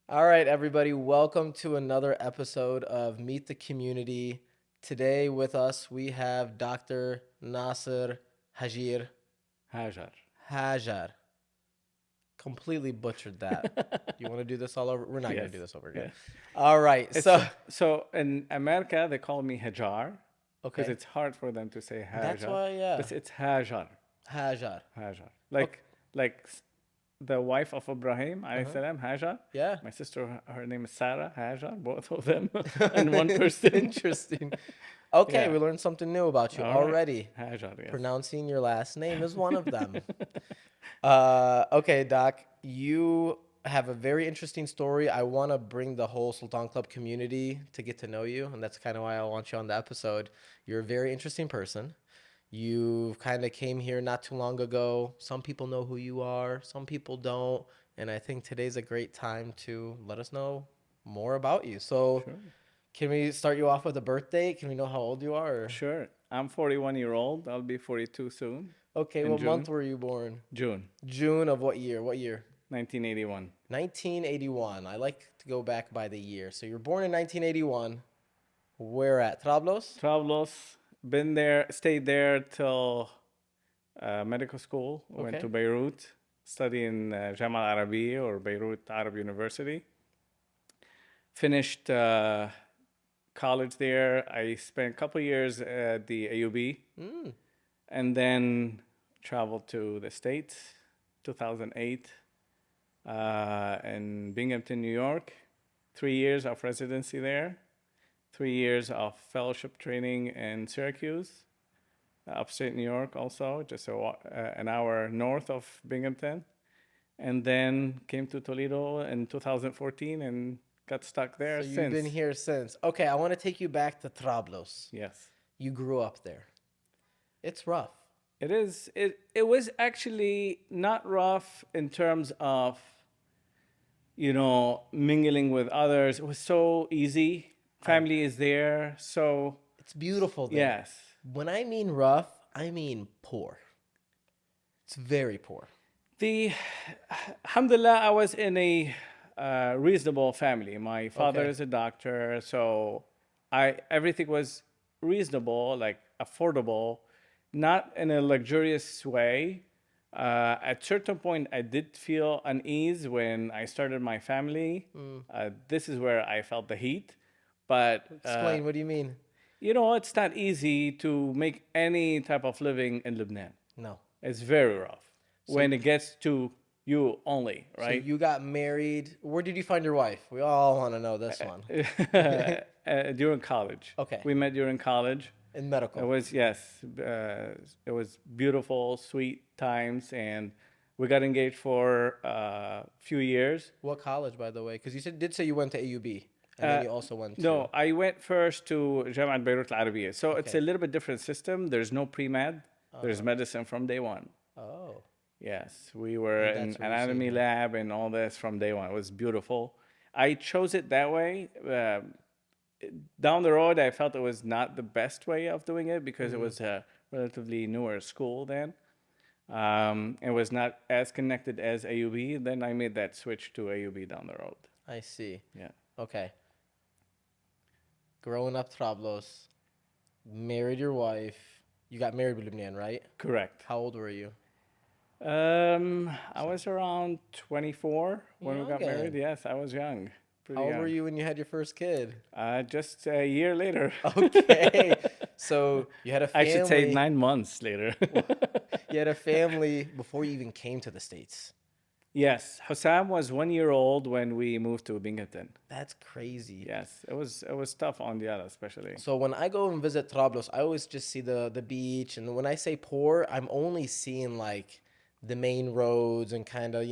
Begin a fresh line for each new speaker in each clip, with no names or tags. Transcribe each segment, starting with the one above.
All right, everybody, welcome to another episode of Meet the Community. Today with us we have Dr. Nassir Hajar.
Hajar.
Hajar. Completely butchered that. You want to do this all over? We're not going
Yes.
to do this over again.
Yeah.
All right,
It's
so
so in America they call me Hajar because
okay,
it's hard for them to say
that's
Hajar,
why
but it's Hajar.
Hajar.
Hajar.
Okay.
Like the wife of Ibrahim alayhi
Uh-huh.
salam, Hajar.
Yeah.
My sister, her name is Sarah Hajar. Both of them in one person.
Interesting. Okay,
Yeah.
we learned something new about you
All right.
already.
Hajar. Yes.
Pronouncing your last name is one of them. Okay, Doc, you have a very interesting story. I want to bring the whole Sultan Club community to get to know you, and that's kind of why I want you on the episode. You're a very interesting person. You kind of came here not too long ago. Some people know who you are, some people don't, and I think today's a great time to let us know more about you. So,
Sure.
can we start you off with a birth date? Can we know how old you are?
Sure. I'm 41-year-old. I'll be 42 soon
Okay,
in
what month
June.
were you born?
June
June of what year? What year?
1981.
1981. I like to go back by the year. So you're born in 1981. Where at? Trablos?
Travelers, been there, stayed there till medical school. Went
Okay.
to Beirut, studying Jamal Arabi or Beirut Arab University. Finished college there. I spent a couple years at the AUB
Mm.
and then traveled to the States, 2008, in Binghamton, New York. 3 years of residency there. 3 years of fellowship training in Syracuse, upstate New York, also just an hour north of Binghamton, and then came to Toledo in 2014 and got stuck there
So you've
since.
been here since. Okay, I want to take you back to Trablos.
Yes,
You grew up there. It's rough.
it is. It was actually not rough in terms of mingling with others. It was so easy. Family is there, so
It's beautiful there.
yes.
When I mean rough, I mean poor. It's very poor.
The Alhamdulillah, I was in a reasonable family. My father
Okay.
is a doctor, so everything was reasonable, like affordable, not in a luxurious way. At certain point, I did feel unease when I started my family. This is where I felt the heat, but
Explain, what do you mean?
it's not easy to make any type of living in Lebanon.
No.
It's very rough when it gets to you only,
So
right?
you got married. Where did you find your wife? We all want to know this one.
During college.
Okay.
We met during college.
In
It
medical.
was, yes, it was beautiful, sweet times, and we got engaged for a few years.
What college, by the way? Because you did say you went to AUB, and then you also went to.
No, I went first to Jamiat Beirut Al Arabiya. So it's
Okay.
a little bit different system. There's no pre-med. There's medicine from day one.
Oh,
Yes, we were
And
in
that's what we're
anatomy
seeing
lab and all this from day one. It was beautiful. I chose it that way. Down the road, I felt it was not the best way of doing it because it was a relatively newer school then. It was not as connected as AUB. Then I made that switch to AUB down the road.
I see.
Yeah,
Okay. Growing up Trablos, married your wife. You got married with Lebanon, right?
correct.
How old were you?
I was around 24 when we got
Young.
married. Yes, I was young. Pretty
How old
young.
were you when you had your first kid?
Just a year later.
Okay. So you had a
I
family.
should say 9 months later.
You had a family before you even came to the States.
Yes, Hussam was 1 year old when we moved to Binghamton.
That's crazy.
Yes, it was tough on the other, especially.
So when I go and visit Trablos, I always just see the beach, and when I say poor, I'm only seeing like the main roads and kind of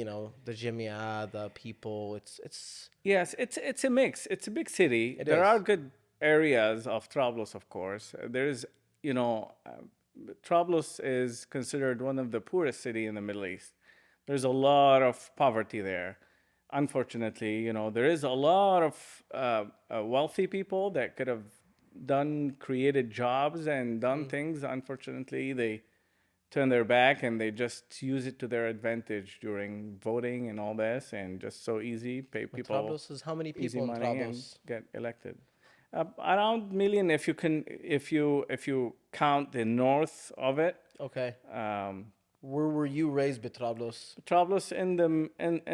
the Jimia, the people. It's
Yes, it's a mix. It's a big city.
It
There
is.
are good areas of Trablus, of course. There is, Trablus is considered one of the poorest city in the Middle East. There's a lot of poverty there. Unfortunately, there is a lot of wealthy people that could have created jobs and done things. Unfortunately, they turn their back and they just use it to their advantage during voting and all this, and just so easy, pay people
Metrobus is how many
easy
people in
money and
Trablos?
get elected. Around million if you can, if you count the north of it.
Okay.
Um,
Where were you raised, Betrablos?
Travelers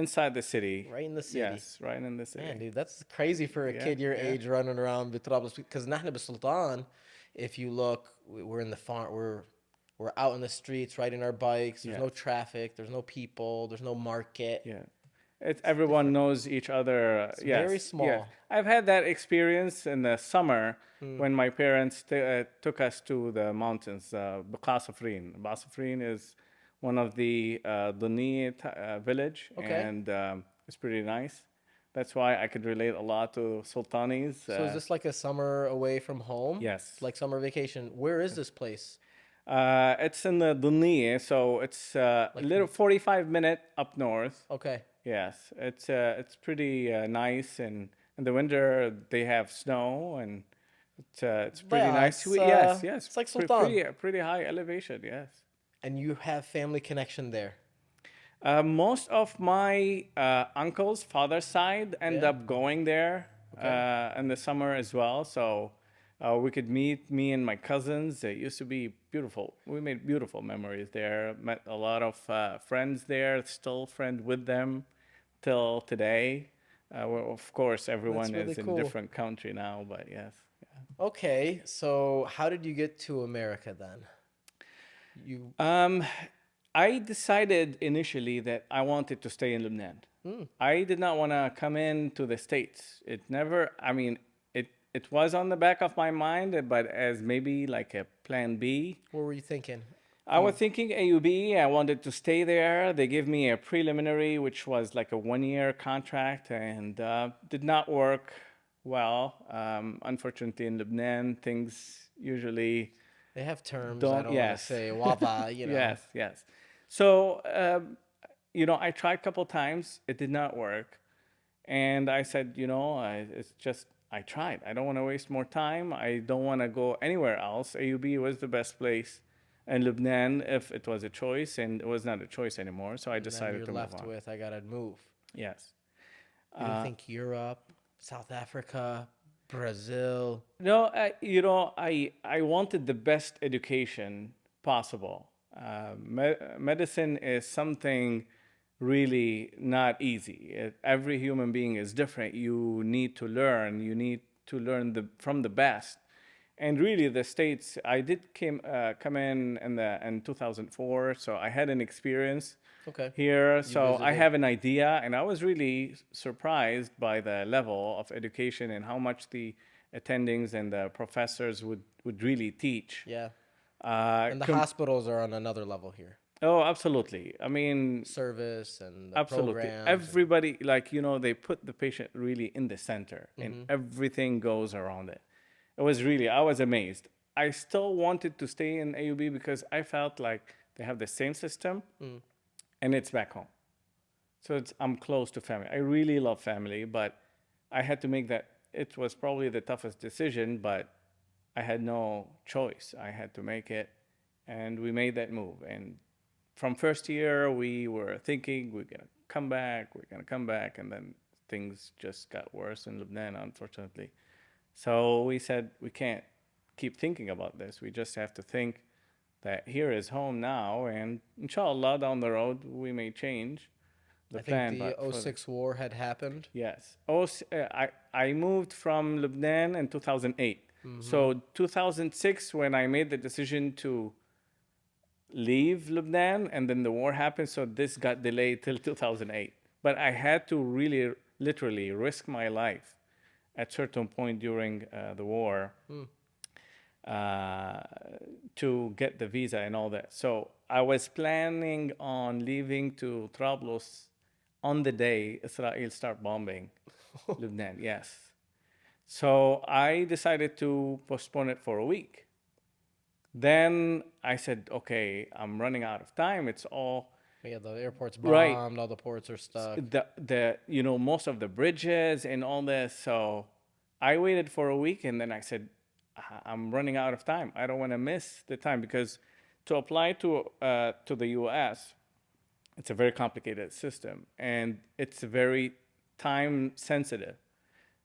inside the city.
Right in the city.
Yes, right in the city.
Man, dude, that's crazy for a
Yeah,
kid your
yeah,
age running around Betrablos. Because نحن بالسلطان, if you look, we're in the farm. We're out in the streets, riding our bikes. There's
yeah,
no traffic. There's no people. There's no market.
yeah. Everyone knows each other.
It's very
Yes, yes.
small.
I've had that experience in the summer
Hmm.
when my parents took us to the mountains. Baqasafreen. Baqasafreen is one of the Duni village,
Okay.
and it's pretty nice. That's why I could relate a lot to Sultanis.
So is this like a summer away from home?
Yes.
Like summer vacation? Where is this place?
It's in the Duni, so it's a
Like,
little 45-minute up north.
okay.
Yes, it's pretty nice, and in the winter they have snow, and it's pretty
Yeah,
nice. Yes, yes,
it's like Sultan.
pretty high elevation. Yes.
And you have family connection there.
Most of my uncles' father's side end
Yeah.
up going there
Okay.
in the summer as well. So we could meet, me and my cousins. It used to be beautiful. We made beautiful memories there. Met a lot of friends there. Still friend with them till today. Well, of course, everyone
really
is in
cool.
different country now, but yes.
Okay, so how did you get to America then? You
Um, I decided initially that I wanted to stay in Lebanon. I did not want to come into the States. It never, I mean, it was on the back of my mind, but as maybe like a plan B.
what were you thinking?
I was thinking AUB. I wanted to stay there. They gave me a preliminary, which was like a 1-year contract, and did not work well. Unfortunately, in Lebanon, things usually
They have terms. I
don't.
don't want to
Yes.
say wada, you know.
Yes, yes. So, I tried a couple times. It did not work. And I said, it's just, I tried. I don't want to waste more time. I don't want to go anywhere else. AUB was the best place in Lebanon if it was a choice, and it was not a choice anymore. So I
And then
decided
you're
to move
left
on.
with I gotta move.
Yes.
You didn't think Europe, South Africa, Brazil.
No, I wanted the best education possible. Medicine is something really not easy. Every human being is different. You need to learn. You need to learn from the best. And really, the States, I did come in 2004, so I had an experience
Okay.
here. So I
visited.
have an idea, and I was really surprised by the level of education and how much the attendings and the professors would really teach.
Yeah.
Uh,
And the
com-
hospitals are on another level here.
oh, absolutely. I mean,
Service and the
absolutely.
programs.
Everybody, they put the patient really in the center, and everything goes around it. It was really, I was amazed. I still wanted to stay in AUB because I felt like they have the same system, and it's back home. So I'm close to family. I really love family, but I had to make that. It was probably the toughest decision, but I had no choice. I had to make it, and we made that move. And from first year, we were thinking we're gonna come back, and then things just got worse in Lebanon, unfortunately. So we said we can't keep thinking about this. We just have to think that here is home now, and inshallah down the road we may change the
I
plan.
think the
But
'06 war had happened.
yes, I moved from Lebanon in 2008. So 2006, when I made the decision to leave Lebanon, and then the war happened, so this got delayed till 2008. But I had to really, literally risk my life at certain point during the war uh, to get the visa and all that. So I was planning on leaving to Trablus on the day Israel start bombing Lebanon. Yes. So I decided to postpone it for a week. Then I said, okay, I'm running out of time. It's all
Yeah, the airport's
right.
bombed. All the ports are stuck.
The most of the bridges and all this. So I waited for a week, and then I said, I'm running out of time. I don't want to miss the time because To apply to the U.S., it's a very complicated system, and it's very time sensitive.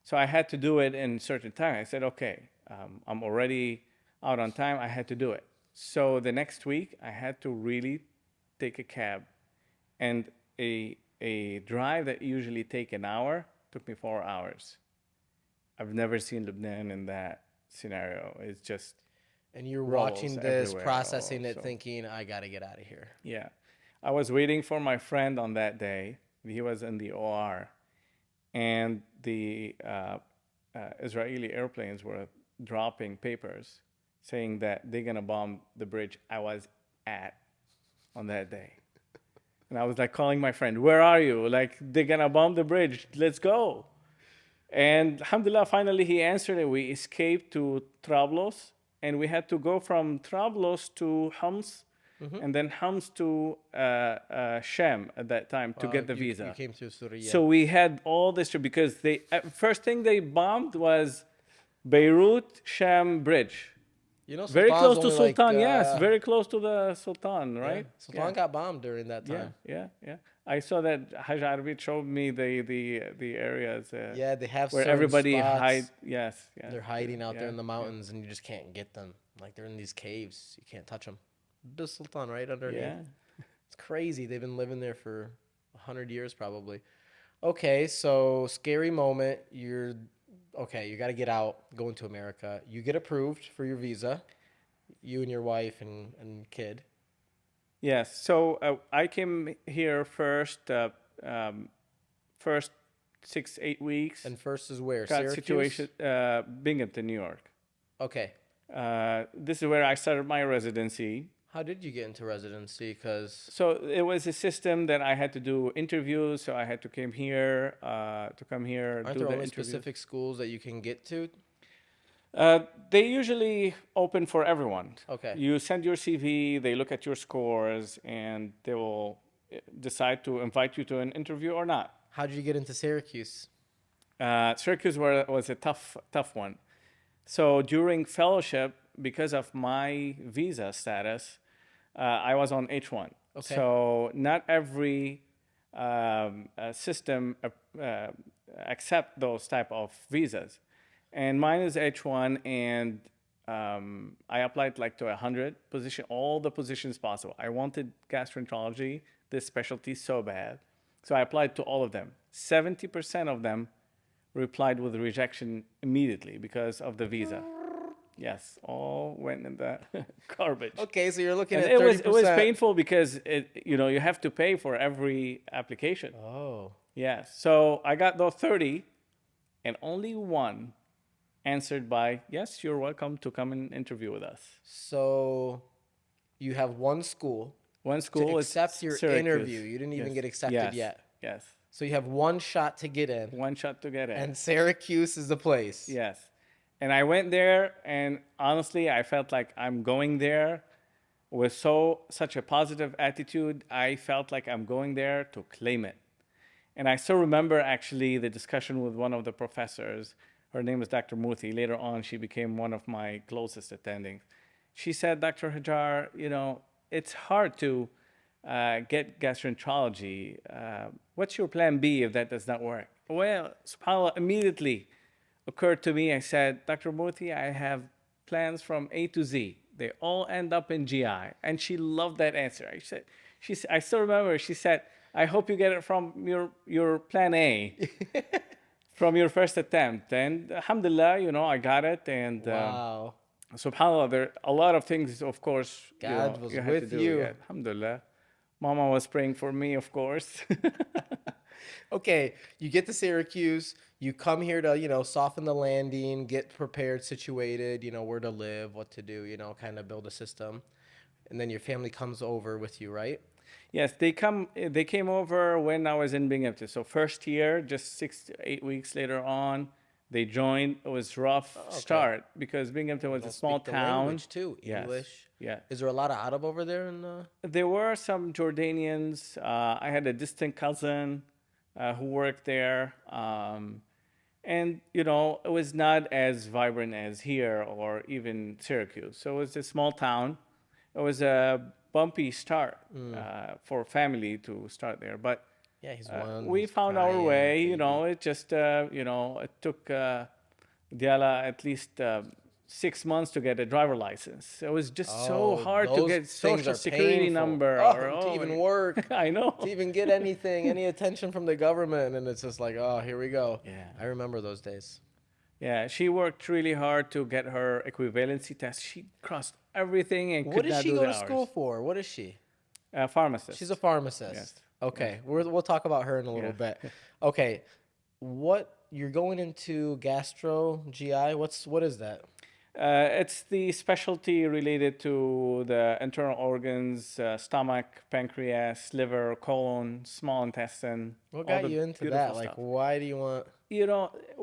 So I had to do it in certain time. I said, okay, I'm already out on time. I had to do it. So the next week, I had to really take a cab, and a drive that usually take an hour took me 4 hours. I've never seen Lebanon in that scenario. It's just
And you're
roads
watching this,
everywhere.
processing it,
So
thinking, I got to get out of here.
yeah, I was waiting for my friend on that day. He was in the OR, and the Israeli airplanes were dropping papers saying that they're gonna bomb the bridge I was at on that day. And I was like calling my friend, "Where are you? Like they're gonna bomb the bridge. Let's go." And alhamdulillah, finally he answered it. We escaped to Trablos, and we had to go from Trablos to Homs, and then Homs to Shem at that time to get the
You
visa.
came through Syria.
So we had all this because they first thing they bombed was Beirut Shem Bridge.
You know,
Very
Sultan's
close to
only like,
Sultan, yes, very close to the Sultan,
yeah,
right?
Sultan got bombed during that
Yeah,
time.
yeah. I saw that Hajj Arabi showed me the areas
Yeah, they have
where
certain
everybody
spots.
hide. Yes, yeah.
They're hiding out there
yeah,
in the mountains, and you just can't get them. Like they're in these caves, you can't touch them. The Sultan right underneath.
Yeah.
It's crazy. They've been living there for 100 years probably. Okay, so scary moment. You got to get out, go into America. You get approved for your visa, you and your wife and kid.
Yes. So I came here first 6-8 weeks.
And first is where?
Got
Syracuse?
situation Binghamton, New York.
Okay.
This is where I started my residency.
How did you get into residency? Because
So it was a system that I had to do interviews. So I had to come here,
aren't
do
there
the
only
interview.
specific schools that you can get to?
They usually open for everyone.
Okay.
You send your CV, they look at your scores, and they will decide to invite you to an interview or not.
How did you get into Syracuse?
Syracuse was a tough one. So during fellowship, because of my visa status, I was on H1.
Okay.
So not every system accept those type of visas. And mine is H1, and I applied like to 100 position, all the positions possible. I wanted gastroenterology, this specialty so bad. So I applied to all of them. 70% of them replied with rejection immediately because of the visa. Yes, all went in the garbage.
Okay, so you're looking
And
at
it
30%.
was painful because you have to pay for every application.
Oh.
Yes. So I got those 30, and only one answered by, yes, you're welcome to come and interview with us.
So you have one school
One
to
school is
accept your
Syracuse.
interview. You didn't even
Yes.
get accepted
Yes.
yet.
Yes.
So you have one shot to get in,
One shot to get in.
and Syracuse is the place.
Yes. And I went there, and honestly, I felt like I'm going there with such a positive attitude. I felt like I'm going there to claim it. And I still remember actually the discussion with one of the professors. Her name is Dr. Muthi. Later on, she became one of my closest attendings. She said, Dr. Hajar, it's hard to get gastroenterology. What's your plan B if that does not work? Well, subhanAllah, immediately occurred to me. I said, Dr. Muthi, I have plans from A to Z. They all end up in GI. And she loved that answer. I still remember, she said, I hope you get it from your plan A, from your first attempt. And alhamdulillah, I got it. And
Wow.
subhanAllah, there are a lot of things, of course.
God was
had
with
to do.
you.
Yeah, alhamdulillah. Mama was praying for me, of course.
Okay, you get to Syracuse. You come here to, soften the landing, get prepared, situated, where to live, what to do, kind of build a system. And then your family comes over with you, right?
Yes, they came over when I was in Binghamton. So first year, just 6 to 8 weeks later on, they joined. It was rough start because Binghamton was a small
Speak the
town.
language too,
Yes.
English.
Yeah.
Is there a lot of Arab over there?
There were some Jordanians. I had a distant cousin who worked there. And, it was not as vibrant as here or even Syracuse. So it was a small town. it was a bumpy start for family to start there. But
Yeah, he's one.
we
He's
found our
crying,
way.
baby.
It just it took Diala at least 6 months to get a driver license. It was just so
Oh,
hard to
those
get
things
social
are
security
painful.
number or
Oh, to even
my,
work,
I
to
know.
even get anything, any attention from the government, and it's just like, oh, here we go.
Yeah.
I remember those days.
Yeah, she worked really hard to get her equivalency test. She crossed everything and
What
could
does
not
she
do
go
the
to school
hours.
for? What is she? She's a
Pharmacist. Yes.
pharmacist.
Yes.
Okay, we'll talk about her in a little
Yes.
bit. Okay, what you're going into gastro GI? What is that?
It's the specialty related to the internal organs, stomach, pancreas, liver, colon, small intestine,
What
all
got
the
you into
beautiful
that? Like,
stuff.
why do you want?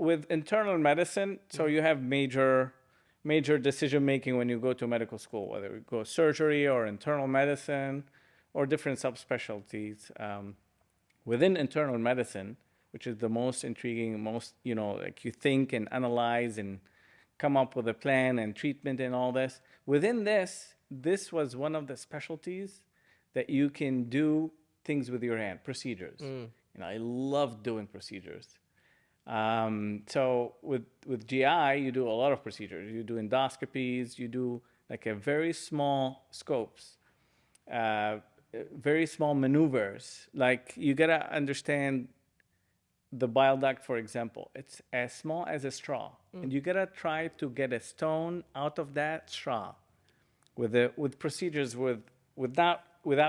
With internal medicine, so you have major decision making when you go to medical school, whether you go surgery or internal medicine or different subspecialties. Within internal medicine, which is the most intriguing, most, like you think and analyze and come up with a plan and treatment and all this. Within this was one of the specialties that you can do things with your hand, procedures. I love doing procedures. So with GI, you do a lot of procedures. You do endoscopies. You do like a very small scopes, uh, very small maneuvers. Like you gotta understand the bile duct, for example. It's as small as a straw, and you gotta try to get a stone out of that straw with procedures without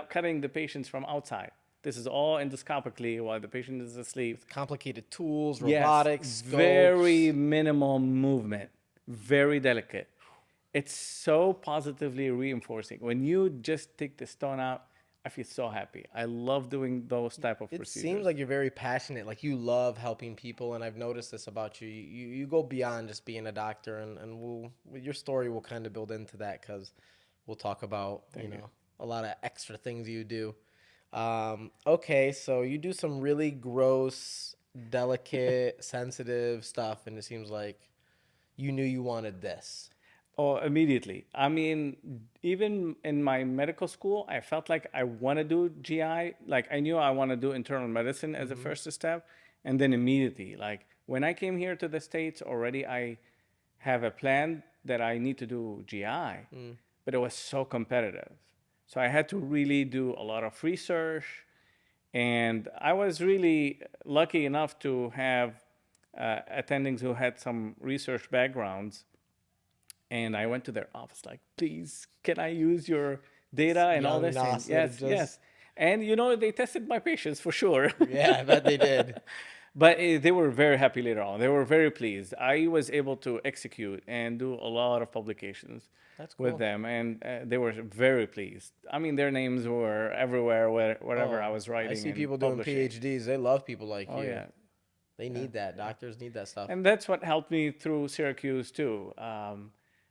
cutting the patients from outside. This is all endoscopically while the patient is asleep.
Complicated tools,
Yes,
robotics,
very
scopes.
minimal movement, very delicate. It's so positively reinforcing. When you just take the stone out, I feel so happy. I love doing those type of
It
procedures.
seems like you're very passionate. Like you love helping people, and I've noticed this about you. You go beyond just being a doctor, and your story will kind of build into that because we'll talk about a lot of extra things you do. Okay, so you do some really gross, delicate, sensitive stuff, and it seems like you knew you wanted this.
Oh, immediately. I mean, even in my medical school, I felt like I want to do GI. Like I knew I want to do internal medicine as a first step. And then immediately, like when I came here to the States already, I have a plan that I need to do GI, but it was so competitive. So I had to really do a lot of research. And I was really lucky enough to have attendings who had some research backgrounds, and I went to their office like, please, can I use your data and all
Young
this? And
Nassir
yes,
just
yes. And they tested my patients for sure.
yeah, I bet they did.
But they were very happy later on. They were very pleased. I was able to execute and do a lot of publications
That's
with
cool.
them, and they were very pleased. I mean, their names were everywhere, wherever I
Oh,
was
I
writing
see
and
people doing
publishing.
PhDs. They love people like
Oh,
you.
yeah.
They need that. Doctors need that stuff.
And that's what helped me through Syracuse too.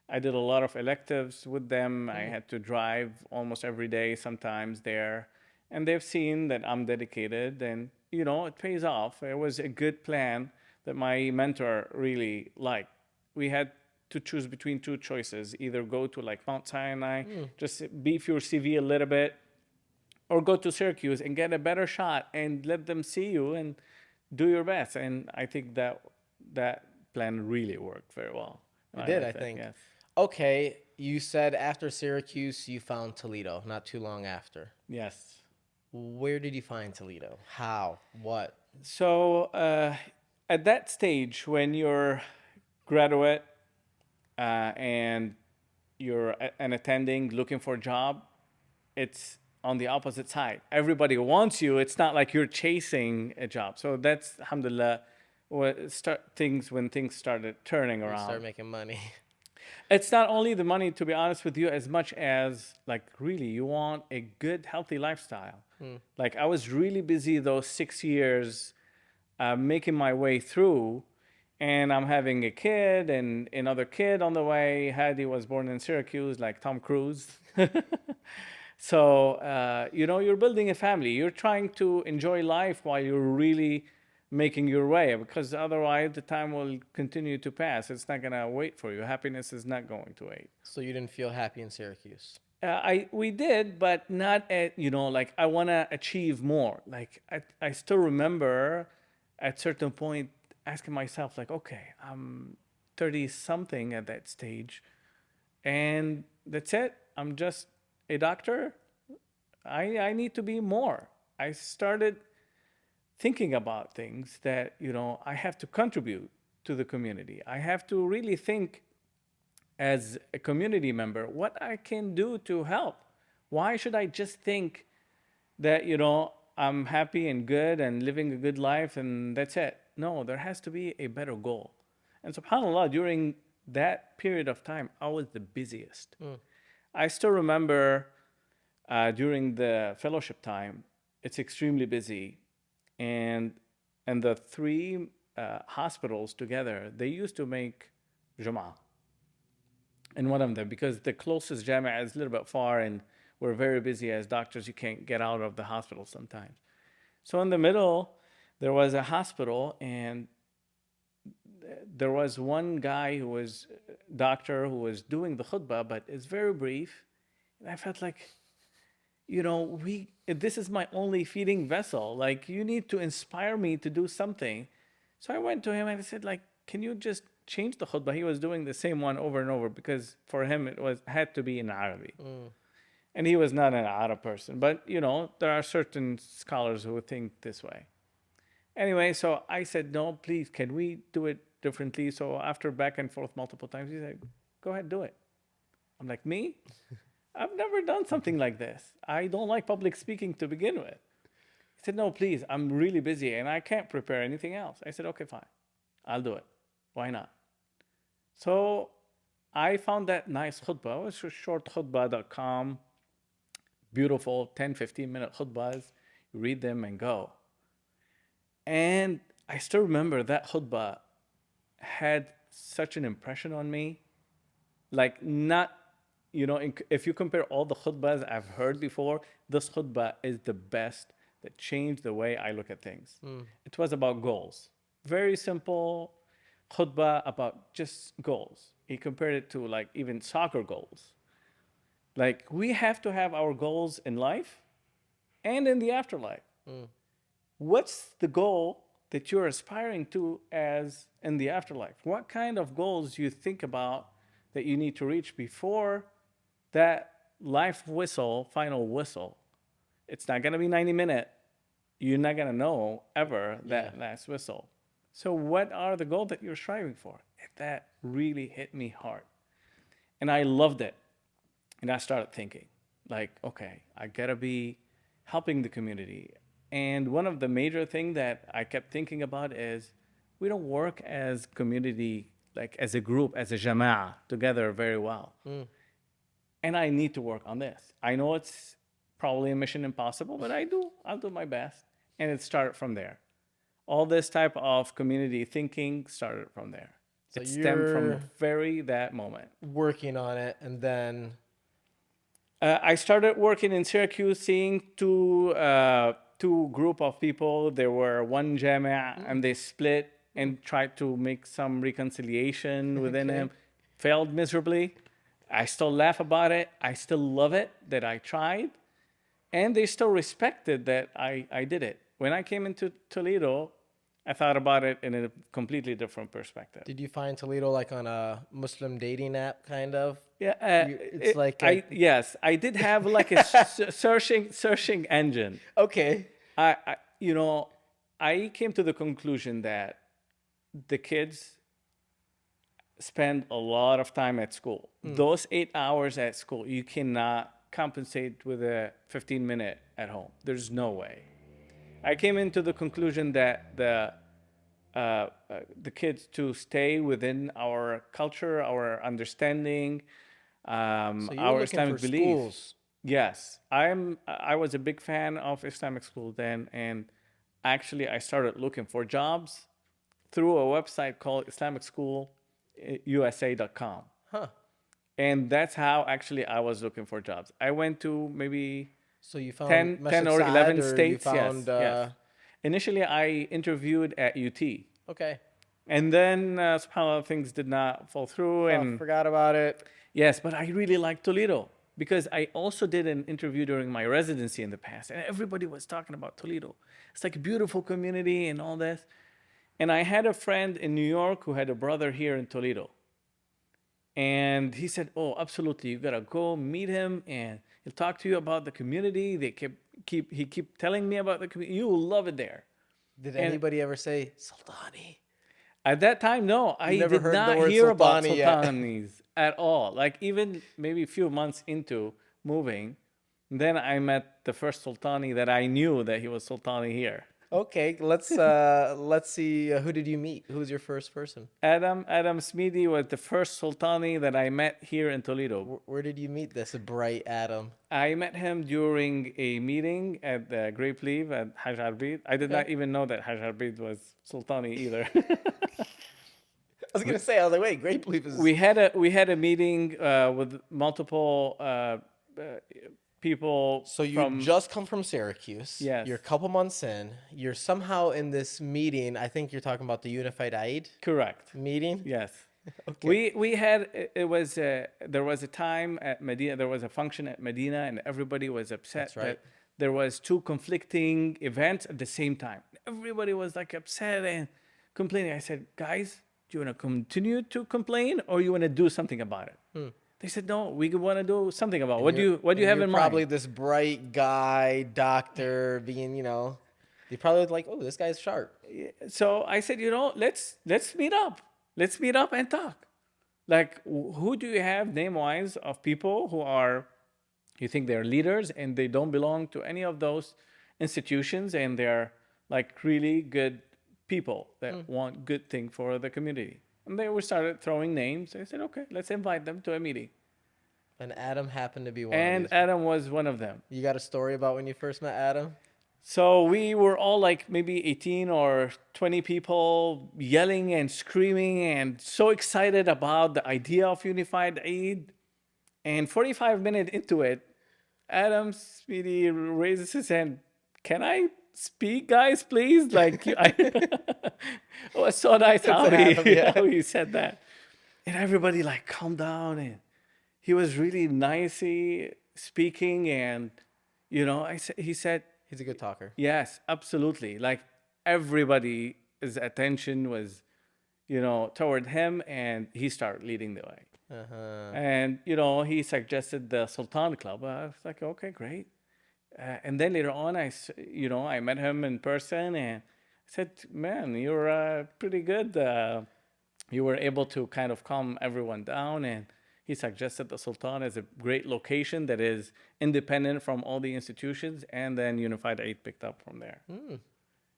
I did a lot of electives with them. I had to drive almost every day, sometimes there, and they've seen that I'm dedicated, and it pays off. It was a good plan that my mentor really liked. We had to choose between two choices: either go to like Mount Sinai, just beef your CV a little bit, or go to Syracuse and get a better shot and let them see you and do your best. And I think that plan really worked very well.
It
I
did,
like
I
that.
think.
Yes.
Okay, you said after Syracuse you found Toledo, not too long after.
Yes.
Where did you find Toledo? How? What?
So at that stage, when you're graduate and you're an attending looking for a job, it's on the opposite side. Everybody wants you. It's not like you're chasing a job. So that's, alhamdulillah, when things started turning
You
around.
start making money.
It's not only the money, to be honest with you, as much as like really you want a good, healthy lifestyle. Like I was really busy those 6 years making my way through, and I'm having a kid and another kid on the way. Hadi was born in Syracuse, like Tom Cruise. So, you're building a family. You're trying to enjoy life while you're really making your way, because otherwise the time will continue to pass. It's not going to wait for you. Happiness is not going to wait.
So you didn't feel happy in Syracuse.
we did, but not at, like I want to achieve more. Like I still remember at certain point asking myself like, okay, I'm 30 something at that stage, and that's it. I'm just a doctor. I need to be more. I started thinking about things that, I have to contribute to the community. I have to really think as a community member what I can do to help. Why should I just think that, I'm happy and good and living a good life and that's it? No, there has to be a better goal. And subhanAllah, during that period of time, I was the busiest. I still remember during the fellowship time, it's extremely busy. And the three hospitals together, they used to make Jum'ah in one of them because the closest Jami'ah is a little bit far and we're very busy as doctors. You can't get out of the hospital sometimes. So in the middle, there was a hospital and there was one guy who was doctor who was doing the khutbah, but it's very brief. And I felt like, this is my only feeding vessel. Like, you need to inspire me to do something. So I went to him and I said, like, can you just change the khutbah? He was doing the same one over and over because for him it had to be in Arabic. And he was not an Arab person. But, there are certain scholars who think this way. Anyway, so I said, no, please, can we do it differently? So after back and forth multiple times, he said, go ahead, do it. I'm like, me? I've never done something like this. I don't like public speaking to begin with. He said, no, please, I'm really busy and I can't prepare anything else. I said, okay, fine. I'll do it. Why not? So I found that nice khutbah. It was shortkhutbah.com. Beautiful 10, 15-minute khutbahs. You read them and go. And I still remember that khutbah had such an impression on me. Like, not, if you compare all the khutbahs I've heard before, this khutbah is the best that changed the way I look at things. It was about goals. Very simple khutbah about just goals. He compared it to like even soccer goals. Like, we have to have our goals in life and in the afterlife. What's the goal that you're aspiring to as in the afterlife? What kind of goals you think about that you need to reach before that life whistle, final whistle? It's not going to be 90-minute. You're not going to know ever that last whistle. So what are the goals that you're striving for? That really hit me hard. And I loved it. And I started thinking, like, okay, I got to be helping the community. And one of the major things that I kept thinking about is we don't work as community, like as a group, as a jama'ah together very well. And I need to work on this. I know it's probably a mission impossible, but I'll do my best. And it started from there. All this type of community thinking started from there. So it stemmed from that moment.
Working on it, and then
I started working in Syracuse, seeing two group of people. There were one jami'ah, and they split and tried to make some reconciliation within them. Failed miserably. I still laugh about it. I still love it that I tried. And they still respected that I did it. When I came into Toledo, I thought about it in a completely different perspective.
Did you find Toledo like on a Muslim dating app, kind of?
Yeah,
it's like
yes, I did have like a searching engine.
Okay.
I came to the conclusion that the kids spend a lot of time at school. Those 8 hours at school, you cannot compensate with a 15-minute at home. There's no way. I came into the conclusion that the kids to stay within our culture, our understanding, our Islamic beliefs.
Schools.
Yes, I was a big fan of Islamic school then, and actually I started looking for jobs through a website called IslamicSchoolUSA.com.
Huh.
And that's how actually I was looking for jobs. I went to maybe
So you found
10 or 11 states.
You found,
yes. Initially, I interviewed at UT.
Okay.
And then, subhanAllah, things did not fall through. And
forgot about it.
yes, but I really liked Toledo. because I also did an interview during my residency in the past, and everybody was talking about Toledo. It's like a beautiful community and all this. And I had a friend in New York who had a brother here in Toledo. And he said, "Oh, absolutely, you gotta go meet him, and he'll talk to you about the community. He keep telling me about the community. You will love it there."
Did
And
anybody ever say Sultani?
at that time, no,
You
I
never
did
heard the
not
word
hear about
Sultani yet.
Sultanis at all. Like even maybe a few months into moving, then I met the first Sultani that I knew that he was Sultani here.
Okay, let's see. Who did you meet? Who was your first person?
Adam Smidi was the first Sultani that I met here in Toledo.
Where did you meet this bright Adam?
I met him during a meeting at the Grape Leaf at Hajar Bid. I did not
Okay.
even know that Hajar Bid was Sultani either.
I was gonna say, I was like, wait, Grape Leaf is
we had a meeting with multiple people
so you
from.
just come from Syracuse.
Yes.
You're a couple months in. You're somehow in this meeting. I think you're talking about the Unified Eid
Correct.
meeting.
Yes.
Okay.
We had it was there was a time at Medina, there was a function at Medina, and everybody was upset
That's right.
that there was two conflicting events at the same time. Everybody was like upset and complaining. I said, "Guys, do you want to continue to complain or you want to do something about it?" They said, "No, we want to do something about it. What do you have
you're
in
probably
mind?"
this bright guy, doctor, being, they probably like, oh, this guy's sharp.
So I said, let's meet up. Let's meet up and talk. Like, who do you have name-wise of people who are, you think they're leaders and they don't belong to any of those institutions and they're like really good people that want good thing for the community? And they started throwing names. I said, okay, let's invite them to a meeting.
And Adam happened to be one of
And
these.
Adam was one of them.
You got a story about when you first met Adam?
So we were all like maybe 18 or 20 people yelling and screaming and so excited about the idea of unified Eid. And 45 minutes into it, Adam Speedy raises his hand. "Can I speak, guys, please?" Like, it was so nice how
Adam, yeah.
how he said that. And everybody like calmed down, and he was really nicey speaking. And, he said,
He's a good talker.
yes, absolutely. Like everybody's attention was, toward him, and he started leading the way.
Uh-huh.
And he suggested the Sultan Club. I was like, okay, great. And then later on, I met him in person, and I said, "Man, you're pretty good. You were able to kind of calm everyone down." And he suggested the Sultan as a great location that is independent from all the institutions, and then Unified Eid picked up from there.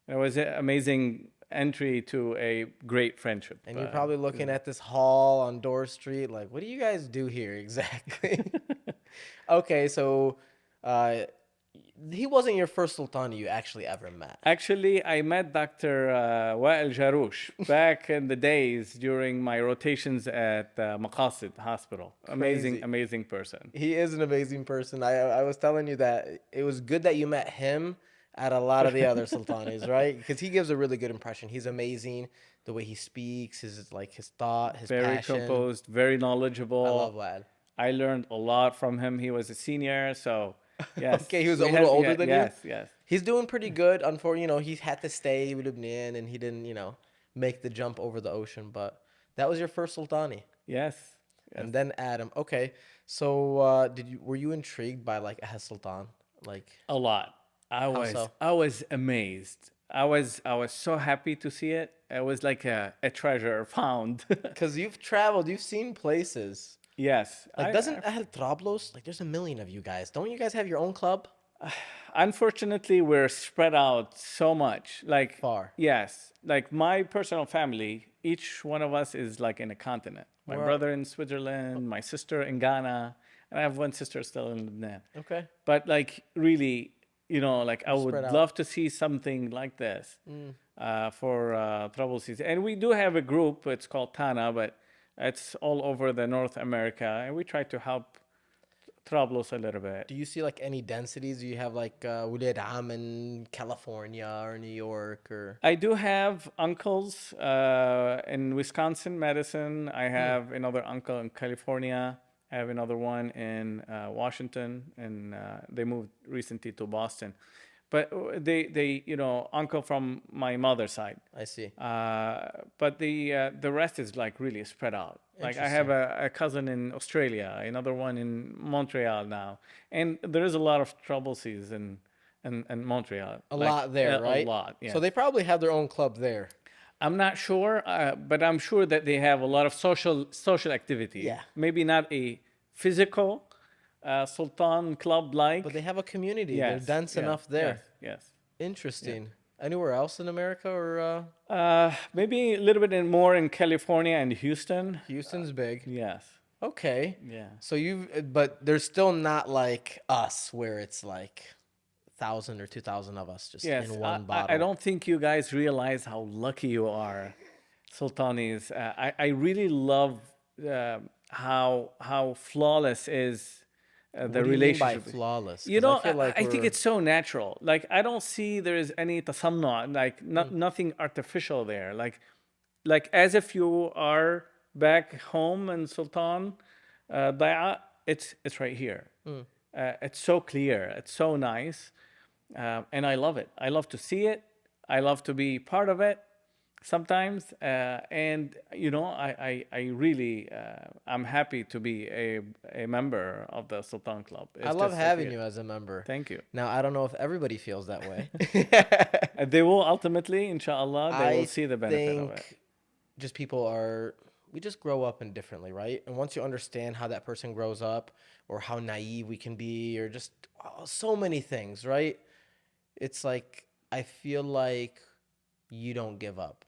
It was an amazing entry to a great friendship.
And you're probably looking at this hall on Dorr Street, like, what do you guys do here exactly? Okay, so he wasn't your first Sultani you actually ever met.
Actually, I met Dr. Wael Jaroush back in the days during my rotations at Maqasid Hospital.
Crazy.
Amazing person.
He is an amazing person. I was telling you that it was good that you met him at a lot of the other Sultanis, right? Because he gives a really good impression. He's amazing. The way he speaks, his thought, his
Very
passion.
composed, very knowledgeable.
I love Wad.
I learned a lot from him. He was a senior, so yes.
Okay, he was a little older than you?
Yes.
He's doing pretty good. Unfortunately, he had to stay with Lebanon and he didn't, make the jump over the ocean. But that was your first Sultani.
Yes.
And then Adam. Okay. So were you intrigued by like a Sultan? Like
A lot.
so?
I was amazed. I was so happy to see it. It was like a treasure found.
Because you've traveled, you've seen places.
Yes.
Like doesn't Ahl Trablos, like there's a million of you guys. Don't you guys have your own club?
Unfortunately, we're spread out so much. Like
Far.
Yes. Like my personal family, each one of us is like in a continent. My
Where-
brother in Switzerland, my sister in Ghana, and I have one sister still in Lebanon.
Okay.
But like really, like I would
spread out.
love to see something like this for trouble season. And we do have a group. It's called Tana, but it's all over the North America, and we try to help Travelers a little bit.
Do you see like any densities? Do you have like Wulad Am in California or New York or?
I do have uncles in Wisconsin, Madison. I have another uncle in California. I I have another one in Washington, and they moved recently to Boston. But uncle from my mother's side.
I see.
But the rest is like really spread out. Like I have
Interesting.
a cousin in Australia, another one in Montreal now, and there is a lot of troubles in Montreal.
A
Like
lot there,
a
right?
lot,
So
yes.
they probably have their own club there.
I'm not sure, but I'm sure that they have a lot of social activity.
Yeah.
Maybe not a physical Sultan club
But
like.
they have a community. They're
Yes,
dense
yes,
enough there.
yes, yes. Yeah.
Interesting. Anywhere else in America or
Maybe a little bit more in California and Houston.
Houston's big?
Yes.
Okay.
Yeah.
So but there's still not like us where it's like 1,000 or 2,000 of us just
Yes.
in one
I
bottle.
don't think you guys realize how lucky you are, Sultanis. I really love how flawless is the
What do you mean
relationship.
by flawless?
You
Because I
know,
feel like
I think
we're
it's so natural. Like I don't see there is any tasanna, like nothing artificial there. Like as if you are back home in Sultan, Daya, it's right here. It's so clear. It's so nice, and I love it. I love to see it. I love to be part of it. Sometimes, and I really I'm happy to be a member of the Sultan Club.
I
It's
love
just
having you as a member.
Thank you.
Now I don't know if everybody feels that way.
They will ultimately, inshallah, they will
I
see the benefit of it.
think just we just grow up indifferently, right? And once you understand how that person grows up or how naive we can be or just so many things, right? It's like I feel like you don't give up.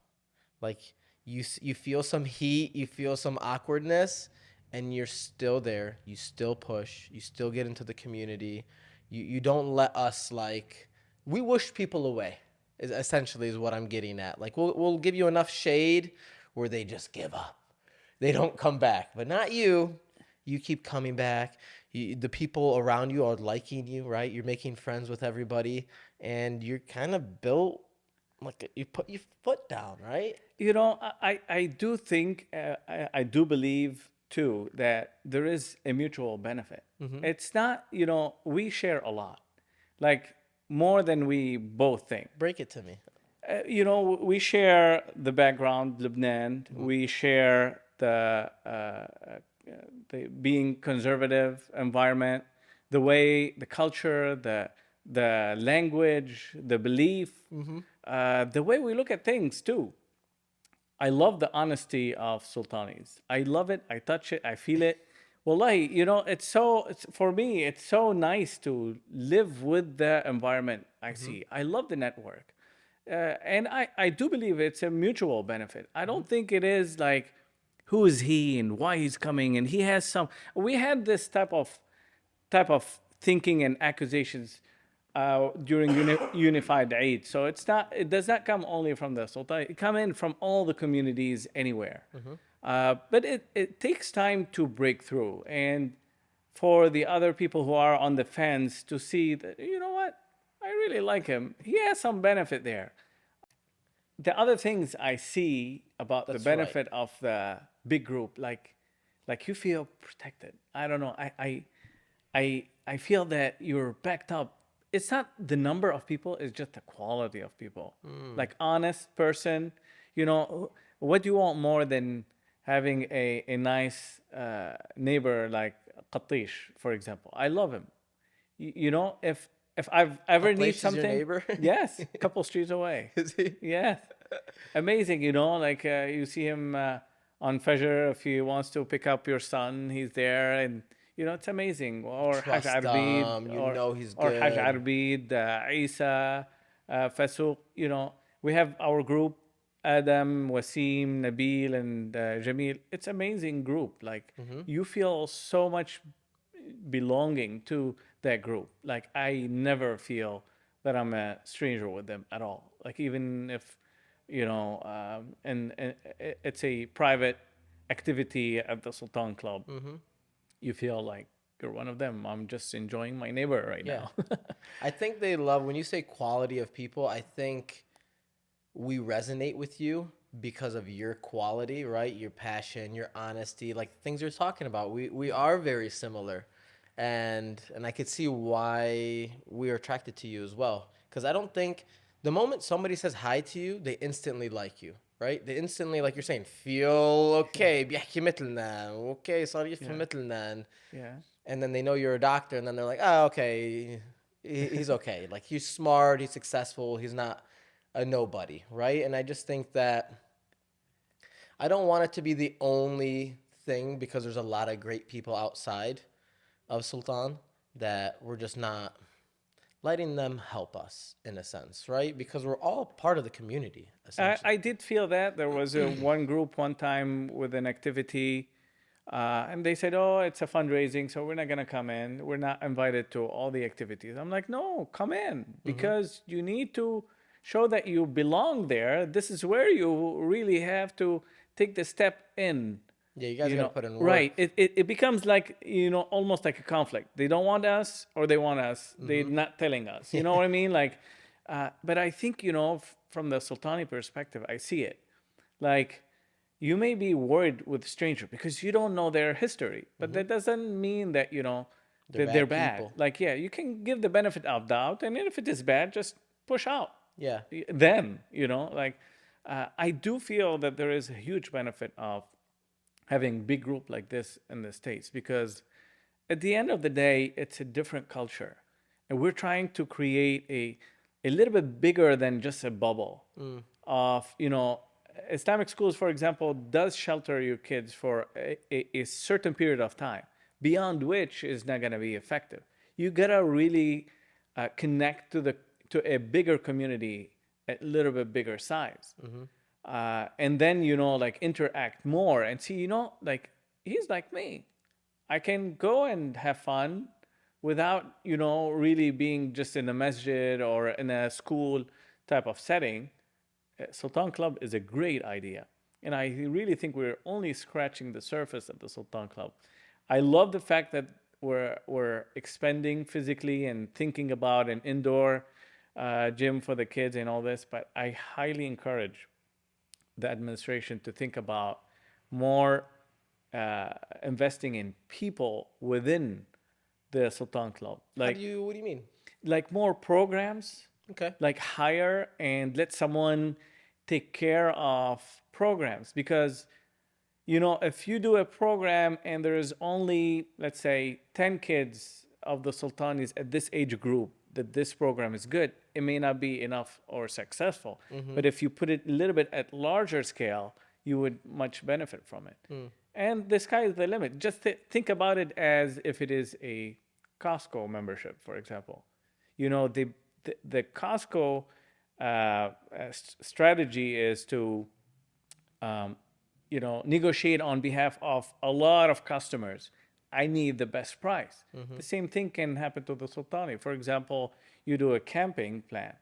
Like you feel some heat, you feel some awkwardness, and you're still there. You still push. You still get into the community. You don't let us like we wish people away. Is essentially is what I'm getting at. Like we'll give you enough shade where they just give up. They don't come back, but not you. You keep coming back. The people around you are liking you, right? You're making friends with everybody, and you're kind of built like you put your foot down, right?
I do think, I do believe too that there is a mutual benefit. It's not, we share a lot, like more than we both think.
Break it to me.
We share the background, Lebanon. We share the being conservative environment, the culture, the language, the belief, the way we look at things too. I love the honesty of Sultanis. I love it. I touch it. I feel it. Wallahi, for me, it's so nice to live with the environment I see. I love the network. And I do believe it's a mutual benefit. I don't think it is like, who is he and why he's coming? And he has we had this type of thinking and accusations during Unified Eid. So it does not come only from the Sultan. It come in from all the communities anywhere. But it takes time to break through. And for the other people who are on the fence to see that, you know what, I really like him. He has some benefit there. The other things I see about the
That's right.
benefit of the big group, like you feel protected. I don't know. I feel that you're backed up. It's not the number of people, it's just the quality of people. Like honest person, what do you want more than having a nice neighbor like Qatish, for example? I love him. If I've ever
Qatish
need
is your
something,
neighbor?
yes, a couple streets away.
Is he?
Yes, amazing. Like you see him on Fajr if he wants to pick up your son, he's there, and it's amazing. Or Haj
Trust
Arbid,
him. You know he's
or Haj
good.
Arbid, Isa, Fasouk. We have our group. Adam, Wasim, Nabil, and Jamil. It's amazing group. Like you feel so much belonging to that group. Like I never feel that I'm a stranger with them at all. Like even if and it's a private activity at the Sultan Club, you feel like you're one of them. I'm just enjoying my neighbor right
Yeah.
now.
I think they love when you say quality of people, I think we resonate with you because of your quality, right? Your passion, your honesty, like things you're talking about. We are very similar. And I could see why we are attracted to you as well. Because I don't think the moment somebody says hi to you, they instantly like you, right? They instantly, like you're saying, feel okay. بيحكي مثلنا. Okay, صار يفهم
Yeah.
مثلنا.
Yeah.
And then they know you're a doctor, and then they're like, oh, okay, he's okay. Like, he's smart, he's successful, he's not a nobody, right? And I just think that I don't want it to be the only thing, because there's a lot of great people outside of Sultan that we're just not letting them help us in a sense, right? Because we're all part of the community, essentially.
I did feel that there was one group one time with an activity, and they said, "Oh, it's a fundraising, so we're not gonna come in. We're not invited to all the activities." I'm like, "No, come in because you need to show that you belong there. This is where you really have to take the step in."
Yeah, you guys got to put in work.
Right. It becomes like, almost like a conflict. They don't want us or they want us. They're not telling us. You know what I mean? Like, but I think, from the Sultani perspective, I see it. Like, you may be worried with a stranger because you don't know their history, but that doesn't mean that, that they're
bad
bad.
people.
Like, yeah, you can give the benefit of doubt. And if it is bad, just push out
Yeah.
them, like, I do feel that there is a huge benefit of having big group like this in the States, because at the end of the day, it's a different culture. And we're trying to create a little bit bigger than just a bubble of, Islamic schools, for example, does shelter your kids for a certain period of time, beyond which is not going to be effective. You got to really connect to a bigger community, a little bit bigger size. And then, like, interact more and see, like, he's like me. I can go and have fun without, really being just in a masjid or in a school type of setting. Sultan Club is a great idea. And I really think we're only scratching the surface of the Sultan Club. I love the fact that we're expanding physically and thinking about an indoor gym for the kids and all this, but I highly encourage the administration to think about more investing in people within the Sultan Club.
What do you mean?
Like more programs,
Okay.
like hire and let someone take care of programs. Because, if you do a program and there's only, let's say, 10 kids of the Sultanis at this age group, that this program is good, it may not be enough or successful. But if you put it a little bit at larger scale, you would much benefit from it. And the sky is the limit. Just think about it as if it is a Costco membership, for example. The Costco strategy is to, negotiate on behalf of a lot of customers. I need the best price. The same thing can happen to the Sultani. For example, you do a camping plan.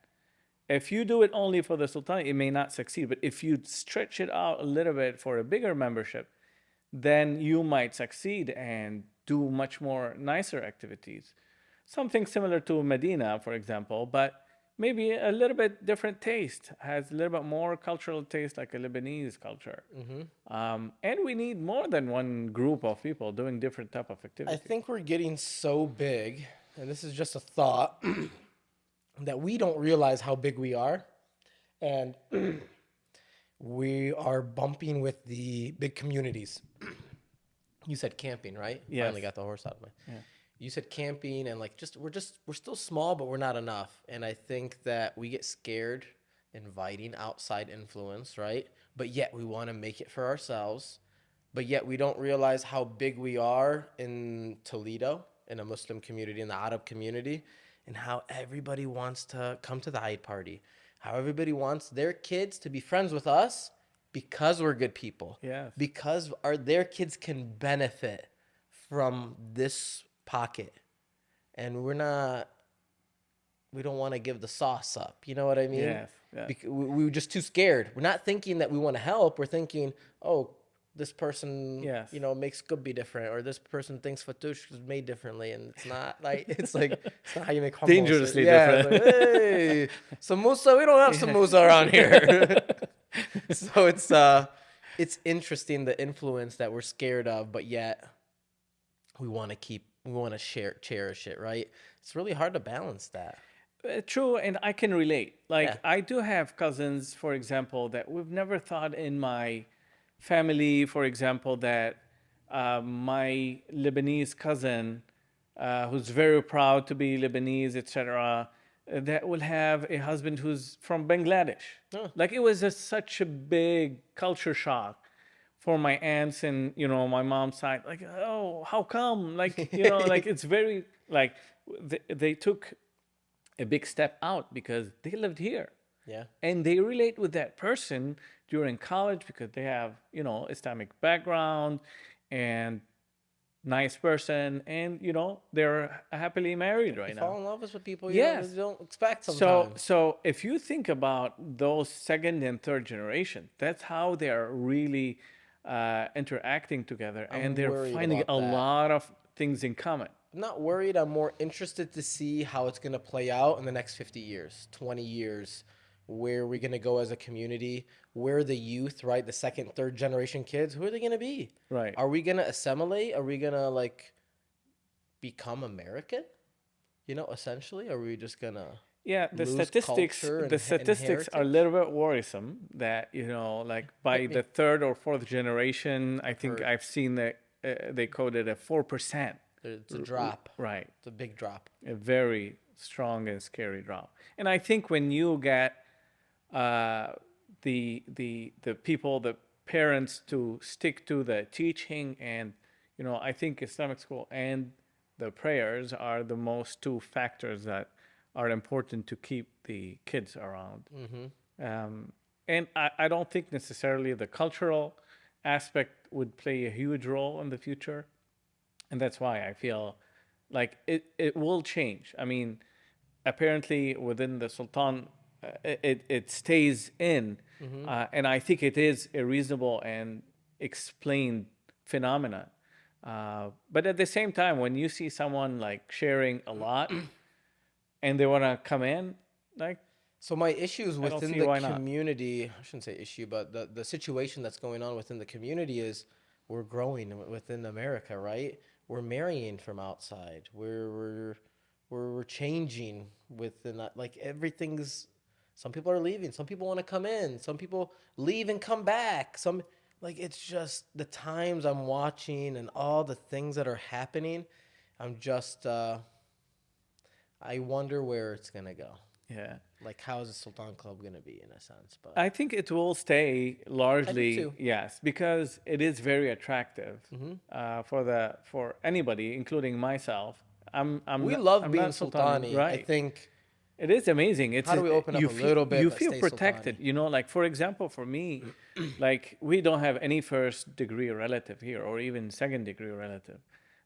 If you do it only for the Sultani, it may not succeed. But if you stretch it out a little bit for a bigger membership, then you might succeed and do much more nicer activities. Something similar to Medina, for example, but maybe a little bit different taste, has a little bit more cultural taste, like a Lebanese culture. And we need more than one group of people doing different type of
I
activities.
think we're getting so big, and this is just a thought, that we don't realize how big we are. And we are bumping with the big communities. You said camping, right?
Yes.
Finally got the horse out of my. Yeah. You said camping, and like we're still small, but we're not enough. And I think that we get scared inviting outside influence, right? But yet we want to make it for ourselves. But yet we don't realize how big we are in Toledo, in a Muslim community, in the Arab community, and how everybody wants to come to the Eid party. How everybody wants their kids to be friends with us because we're good people.
Yes.
Because their kids can benefit from this pocket. And we don't want to give the sauce up. You know what I mean?
Yes. Yeah.
We're just too scared. We're not thinking that we want to help. We're thinking, oh, this person,
Yes.
makes kubbi different, or this person thinks fatoush is made differently, and it's not like it's not how you make hummus.
Dangerously
yeah,
different.
It's like, hey, samosa, we don't have samosa around here. So it's interesting the influence that we're scared of, but yet we want to cherish it, right? It's really hard to balance that.
True, and I can relate.
Yeah.
Like, I do have cousins, for example, that we've never thought in my family, for example, that my Lebanese cousin, who's very proud to be Lebanese, etc., that will have a husband who's from Bangladesh.
Huh.
Like, it was such a big culture shock for my aunts and my mom's side. Like, oh, how come? Like, like it's very like they took a big step out because they lived here
Yeah.
and they relate with that person during college because they have Islamic background and nice person, and they're happily married
You
right
fall
now.
in love with people
Yes.
you don't expect
So
sometimes.
so if you think about those second and third generation, that's how they're really interacting together, and
I'm
they're
worried
finding
about
a
that.
lot of things in common.
I'm not worried. I'm more interested to see how it's going to play out in the next 50 years, 20 years. Where we're going to go as a community? Where the youth, right? The second, third generation kids, who are they going to be?
Right.
Are we going to assimilate? Are we going to like become American? Essentially? Are we just going to
Yeah, the
lose
statistics
culture
the
and
statistics are a
heritage?
little bit worrisome that like by
Hit me.
the third or fourth generation, I
I've
think
heard
I've seen that they coded at 4%.
it's a drop.
Right.
It's a big drop.
A very strong and scary drop. And I think when you get uh, the people, the parents, to stick to the teaching, and I think Islamic school and the prayers are the most two factors that are important to keep the kids around. Um, and I don't think necessarily the cultural aspect would play a huge role in the future, and that's why I feel like it will change. I mean, apparently within the Sultan, it stays in, and I think it is a reasonable and explained phenomena. But at the same time, when you see someone like sharing a lot and they want to come in, like,
So my issues
I don't
within
see
the
why not.
community, I shouldn't say issue, but the situation that's going on within the community is we're growing within America, right? We're marrying from outside. We're changing within that. Like everything's. Some people are leaving. Some people want to come in. Some people leave and come back. Some like it's just the times I'm watching and all the things that are happening. I'm just I wonder where it's gonna go.
Yeah.
Like, how is the Sultan Club gonna be in a sense? But
I think it will stay
I do
largely,
too.
yes, because it is very attractive
Hmm.
for anybody, including myself.
We love
I'm
being
not Sultani,
Sultani. I
right?
think.
It is amazing.
How do we open up a little bit
You
but
feel
stay
protected.
Sultani?
Like, for example, for me, like, we don't have any first degree relative here, or even second degree relative.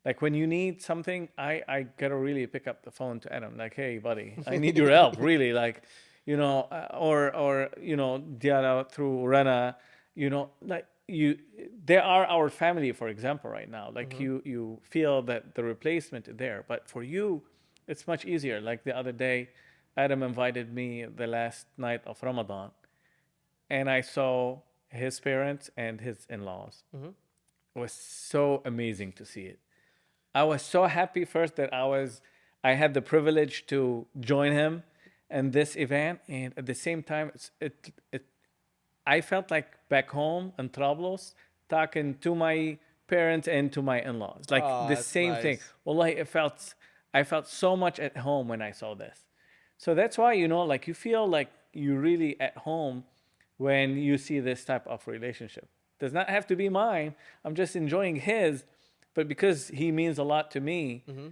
Like, when you need something, I gotta really pick up the phone to Adam. Like, hey, buddy, I need your help, really. Like, or Diara through Rana, like, they are our family, for example, right now. Like,
Hmm.
you feel that the replacement is there, but for you, it's much easier. Like the other day, Adam invited me the last night of Ramadan, and I saw his parents and his in-laws.
Hmm.
It was so amazing to see it. I was so happy first that I had the privilege to join him in this event, and at the same time, I felt like back home in Trablos, talking to my parents and to my in-laws, like
Oh,
the
that's
same thing.
nice.
Wallahi, I felt so much at home when I saw this. So that's why, like, you feel like you're really at home when you see this type of relationship. Does not have to be mine. I'm just enjoying his, but because he means a lot to me,
Hmm.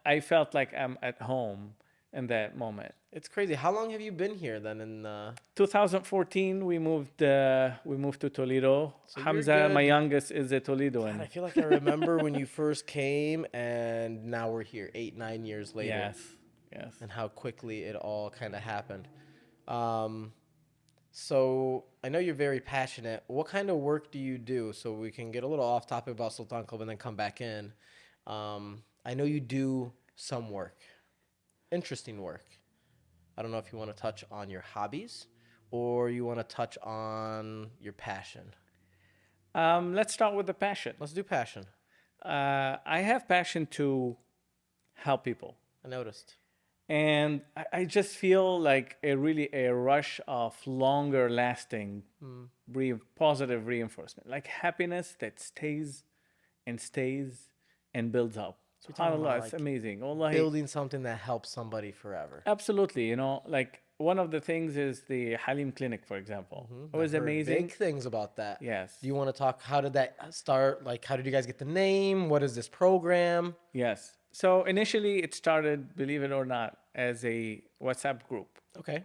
I felt like I'm at home in that moment.
It's crazy. How long have you been here then?
2014, we moved to Toledo.
So you're
Hamza, my
good.
youngest, is a
God, I
Toledoan.
feel like I remember when you first came, and now we're here 8, 9 years later,
Yes, yes.
and how quickly it all kind of happened. Um, So I know you're very passionate. What kind of work do you do? So we can get a little off topic about Sultan Club and then come back in. I know you do some work, interesting work. I don't know if you want to touch on your hobbies or you want to touch on your passion?
Let's start with the passion.
Let's do passion.
I have passion to help people.
I noticed.
And I just feel like a rush of longer lasting positive reinforcement, like happiness that stays and stays and builds up.
So you're talking about
SubhanAllah, it's
like
amazing. Wallahi,
building something that helps somebody forever.
absolutely. Like one of the things is the Halim Clinic, for example. It was
I've heard
amazing.
big things about that.
Yes.
Do you want to talk? How did that start? Like, how did you guys get the name? What is this program?
Yes. So initially it started, believe it or not, as a WhatsApp group.
Okay.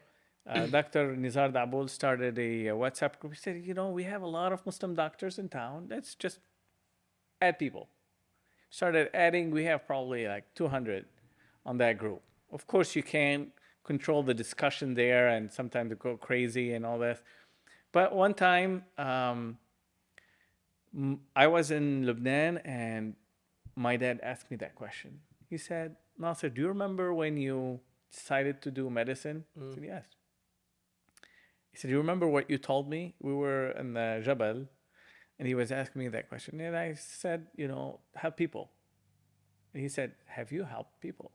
Dr. Nizar Dabul started a WhatsApp group. He said, we have a lot of Muslim doctors in town. Let's just add people. Started adding, we have probably like 200 on that group. Of course, you can't control the discussion there and sometimes it go crazy and all this. But one time, I was in Lebanon and my dad asked me that question. He said, Nasser, do you remember when you decided to do medicine? I said, yes. He said, you remember what you told me? We were in the Jabal, and he was asking me that question. And I said, help people. And he said, have you helped people?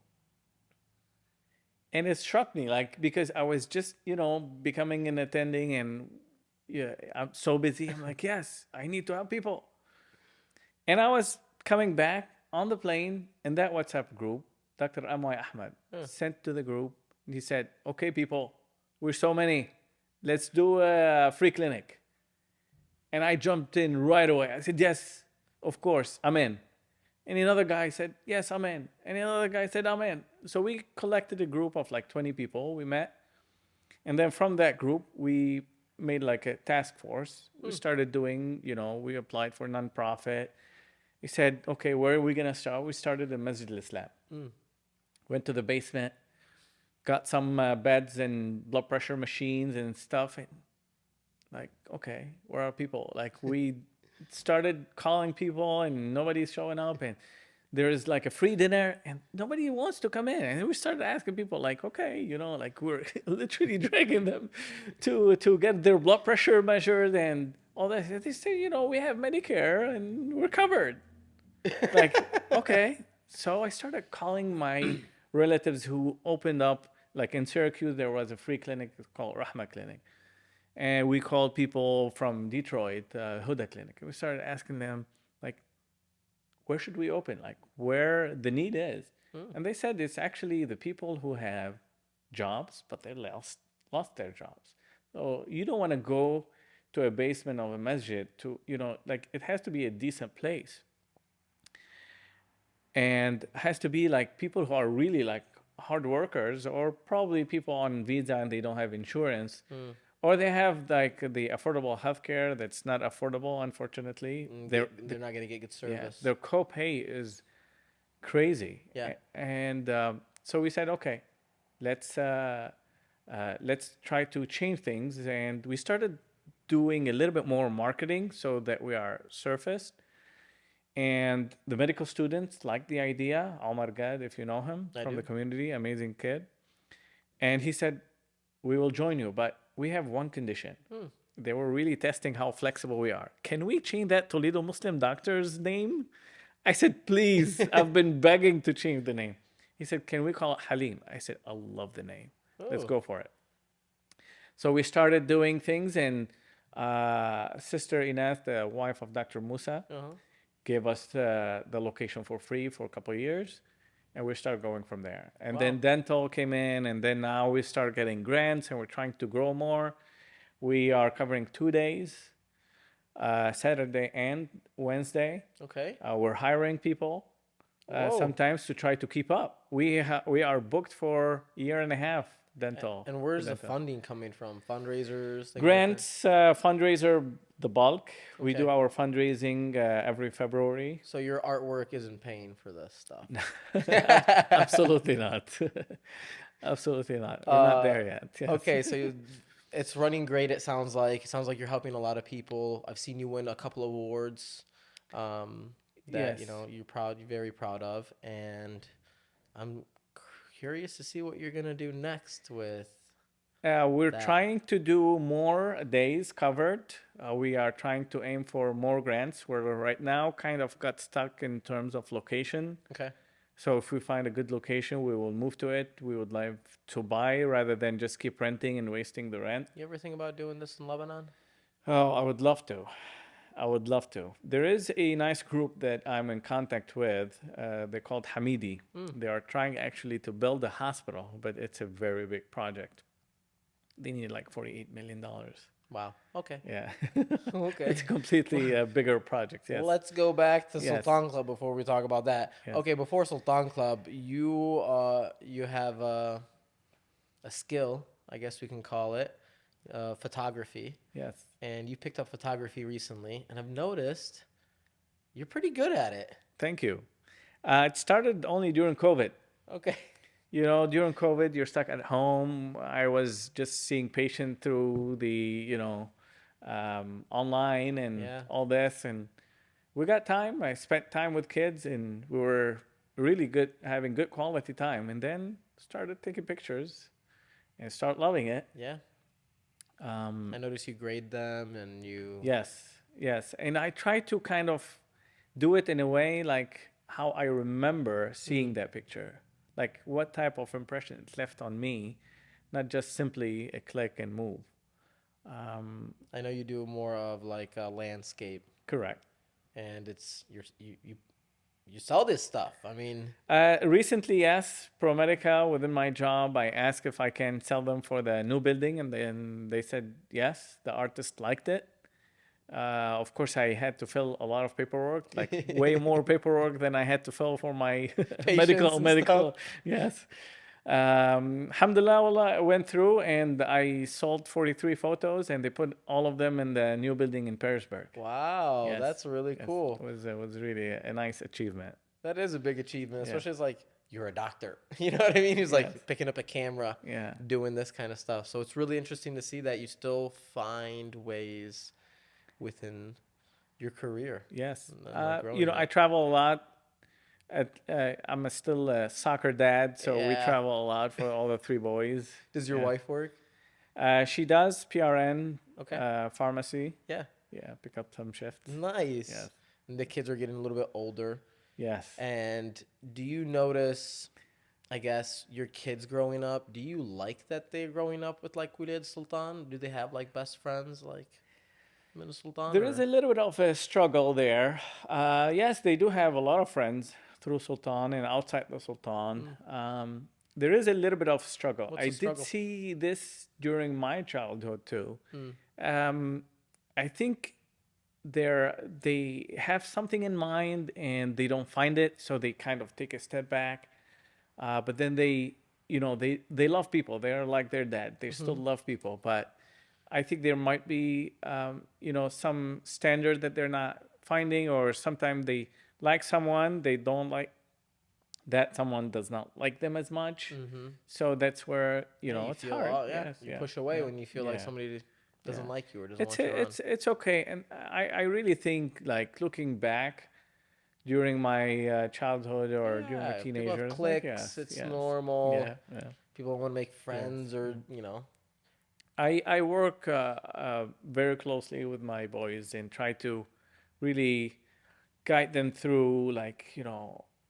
And it struck me, like, because I was just, becoming an attending, and yeah, I'm so busy. I'm like, yes, I need to help people. And I was coming back on the plane, and that WhatsApp group, Dr. Amway Ahmed sent to the group. And he said, okay, people, we're so many. Let's do a free clinic. And I jumped in right away. I said, yes, of course, I'm in. And another guy said, yes, I'm in. And another guy said, I'm in. So we collected a group of like 20 people. We met. And then from that group, we made like a task force. We started doing, we applied for nonprofit. We said, okay, where are we going to start? We started in Masjid al-Islam. Went to the basement, got some beds and blood pressure machines and stuff. And like, okay, where are people? Like we started calling people and nobody's showing up. And there's like a free dinner and nobody wants to come in. And we started asking people like, okay, like we're literally dragging them to get their blood pressure measured and all that. They say, we have Medicare and we're covered. Like, okay. So I started calling my relatives who opened up, like in Syracuse, there was a free clinic called Rahma Clinic. And we called people from Detroit, Huda Clinic. And we started asking them, like, where should we open? Like, where the need is. And they said it's actually the people who have jobs, but they lost their jobs. So you don't want to go to a basement of a masjid to, like, it has to be a decent place. And has to be like people who are really like hard workers, or probably people on visa and they don't have insurance, or they have like the affordable healthcare that's not affordable, unfortunately.
They're not going to get good service.
Their copay is crazy.
Yeah.
And so we said, okay, let's try to change things. And we started doing a little bit more marketing so that we are surfaced. And the medical students liked the idea. Omar Gad, if you know him, from the community, amazing kid. And he said, we will join you, but we have one condition. They were really testing how flexible we are. Can we change that Toledo Muslim doctor's name? I said, please. I've been begging to change the name. He said, can we call it Halim? I said, I love the name. Let's go for it. So we started doing things, and Sister Inez, the wife of Dr. Musa, gave us the location for free for a couple of years, and we started going from there. And then dental came in, and then now we start getting grants, and we're trying to grow more. We are covering 2 days, Saturday and Wednesday.
Okay.
We're hiring people sometimes to try to keep up. We are booked for a year and a half dental.
And where's the funding coming from? Fundraisers?
Grants, fundraiser, the bulk. We do our fundraising every February.
So your artwork isn't paying for this stuff?
Absolutely not. Absolutely not. We're not there yet. Yes.
Okay, so it's running great, it sounds like. It sounds like you're helping a lot of people. I've seen you win a couple awards that, you're very proud of. And I'm curious to see what you're going to do next with
We're
that?
trying to do more days covered. We are trying to aim for more grants. We're right now kind of got stuck in terms of location.
Okay.
So if we find a good location, we will move to it. We would like to buy rather than just keep renting and wasting the rent.
You ever think about doing this in Lebanon?
Oh, I would love to. I would love to. There is a nice group that I'm in contact with. They're called Hamidi.
Mm.
They are trying actually to build a hospital, but it's a very big project. They need like $48 million.
Wow. Okay.
Yeah.
Okay.
It's a completely bigger project. Yes.
Let's go back to
Yes.
Sultan Club before we talk about that.
Yes.
Okay, before Sultan Club, you have a skill, I guess we can call it, photography,
Yes.
and you picked up photography recently, and I've noticed you're pretty good at it.
Thank you. It started only during COVID.
Okay.
You know, during COVID, you're stuck at home. I was just seeing patients through the, online and
Yeah.
all this. And we got time. I spent time with kids and we were really good, having good quality time. And then started taking pictures and start loving it.
Yeah.
Um,
I noticed you grade them and you.
yes, yes. And I try to kind of do it in a way like how I remember seeing that picture. Like what type of impression it left on me, not just simply a click and move.
I know you do more of like a landscape,
Correct.
and you sell this stuff. I mean,
Recently, yes, ProMedica, within my job, I asked if I can sell them for the new building, and then they said yes. The artist liked it. Of course, I had to fill a lot of paperwork, like way more paperwork than I had to fill for my
Patients and
medical.
stuff.
Yes. Alhamdulillah, wallah, I went through and I sold 43 photos, and they put all of them in the new building in Petersburg.
Wow,
Yes.
that's really
Yes.
cool.
It was really a nice achievement.
That is a big achievement,
Yeah.
especially as like you're a doctor. You know what I mean? He's
Yes.
like picking up a camera,
Yeah.
doing this kind of stuff. So it's really interesting to see that you still find ways within your career.
Yes.
And like growing
You know,
it.
I travel a lot. I'm still a soccer dad, so we
Yeah.
travel a lot for all the three boys.
Does your
Yeah.
wife work?
She does PRN,
Okay.
pharmacy.
Yeah.
Yeah, pick up some shifts.
Nice.
Yes.
And the kids are getting a little bit older.
Yes.
And do you notice, I guess, your kids growing up? Do you like that they're growing up with like Wulid Sultan? Do they have like best friends like Min Sultan?
There is a little bit of a struggle there. Yes, they do have a lot of friends through Sultan and outside the Sultan. There is a little bit of struggle.
What's
I
the
did
struggle?
see this during my childhood too.
Mm.
I think they have something in mind and they don't find it, so they kind of take a step back. But then they love people. They're like their dad. They still love people, but I think there might be some standard that they're not finding, or sometimes they like someone they don't like, that someone does not like them as much. So that's where
Yeah, you
it's
feel,
hard.
oh, yeah.
Yes,
You
yeah,
push away
yeah,
when you feel like
yeah.
somebody doesn't
Yeah.
like you or doesn't want you around.
It's okay, and I really think, like, looking back during my childhood or during my
Yeah, people
teenager,
have
it's like,
cliques.
yes,
It's
yes.
normal.
Yeah, yeah.
People want to make friends or,
I work very closely with my boys and try to really guide them through, like,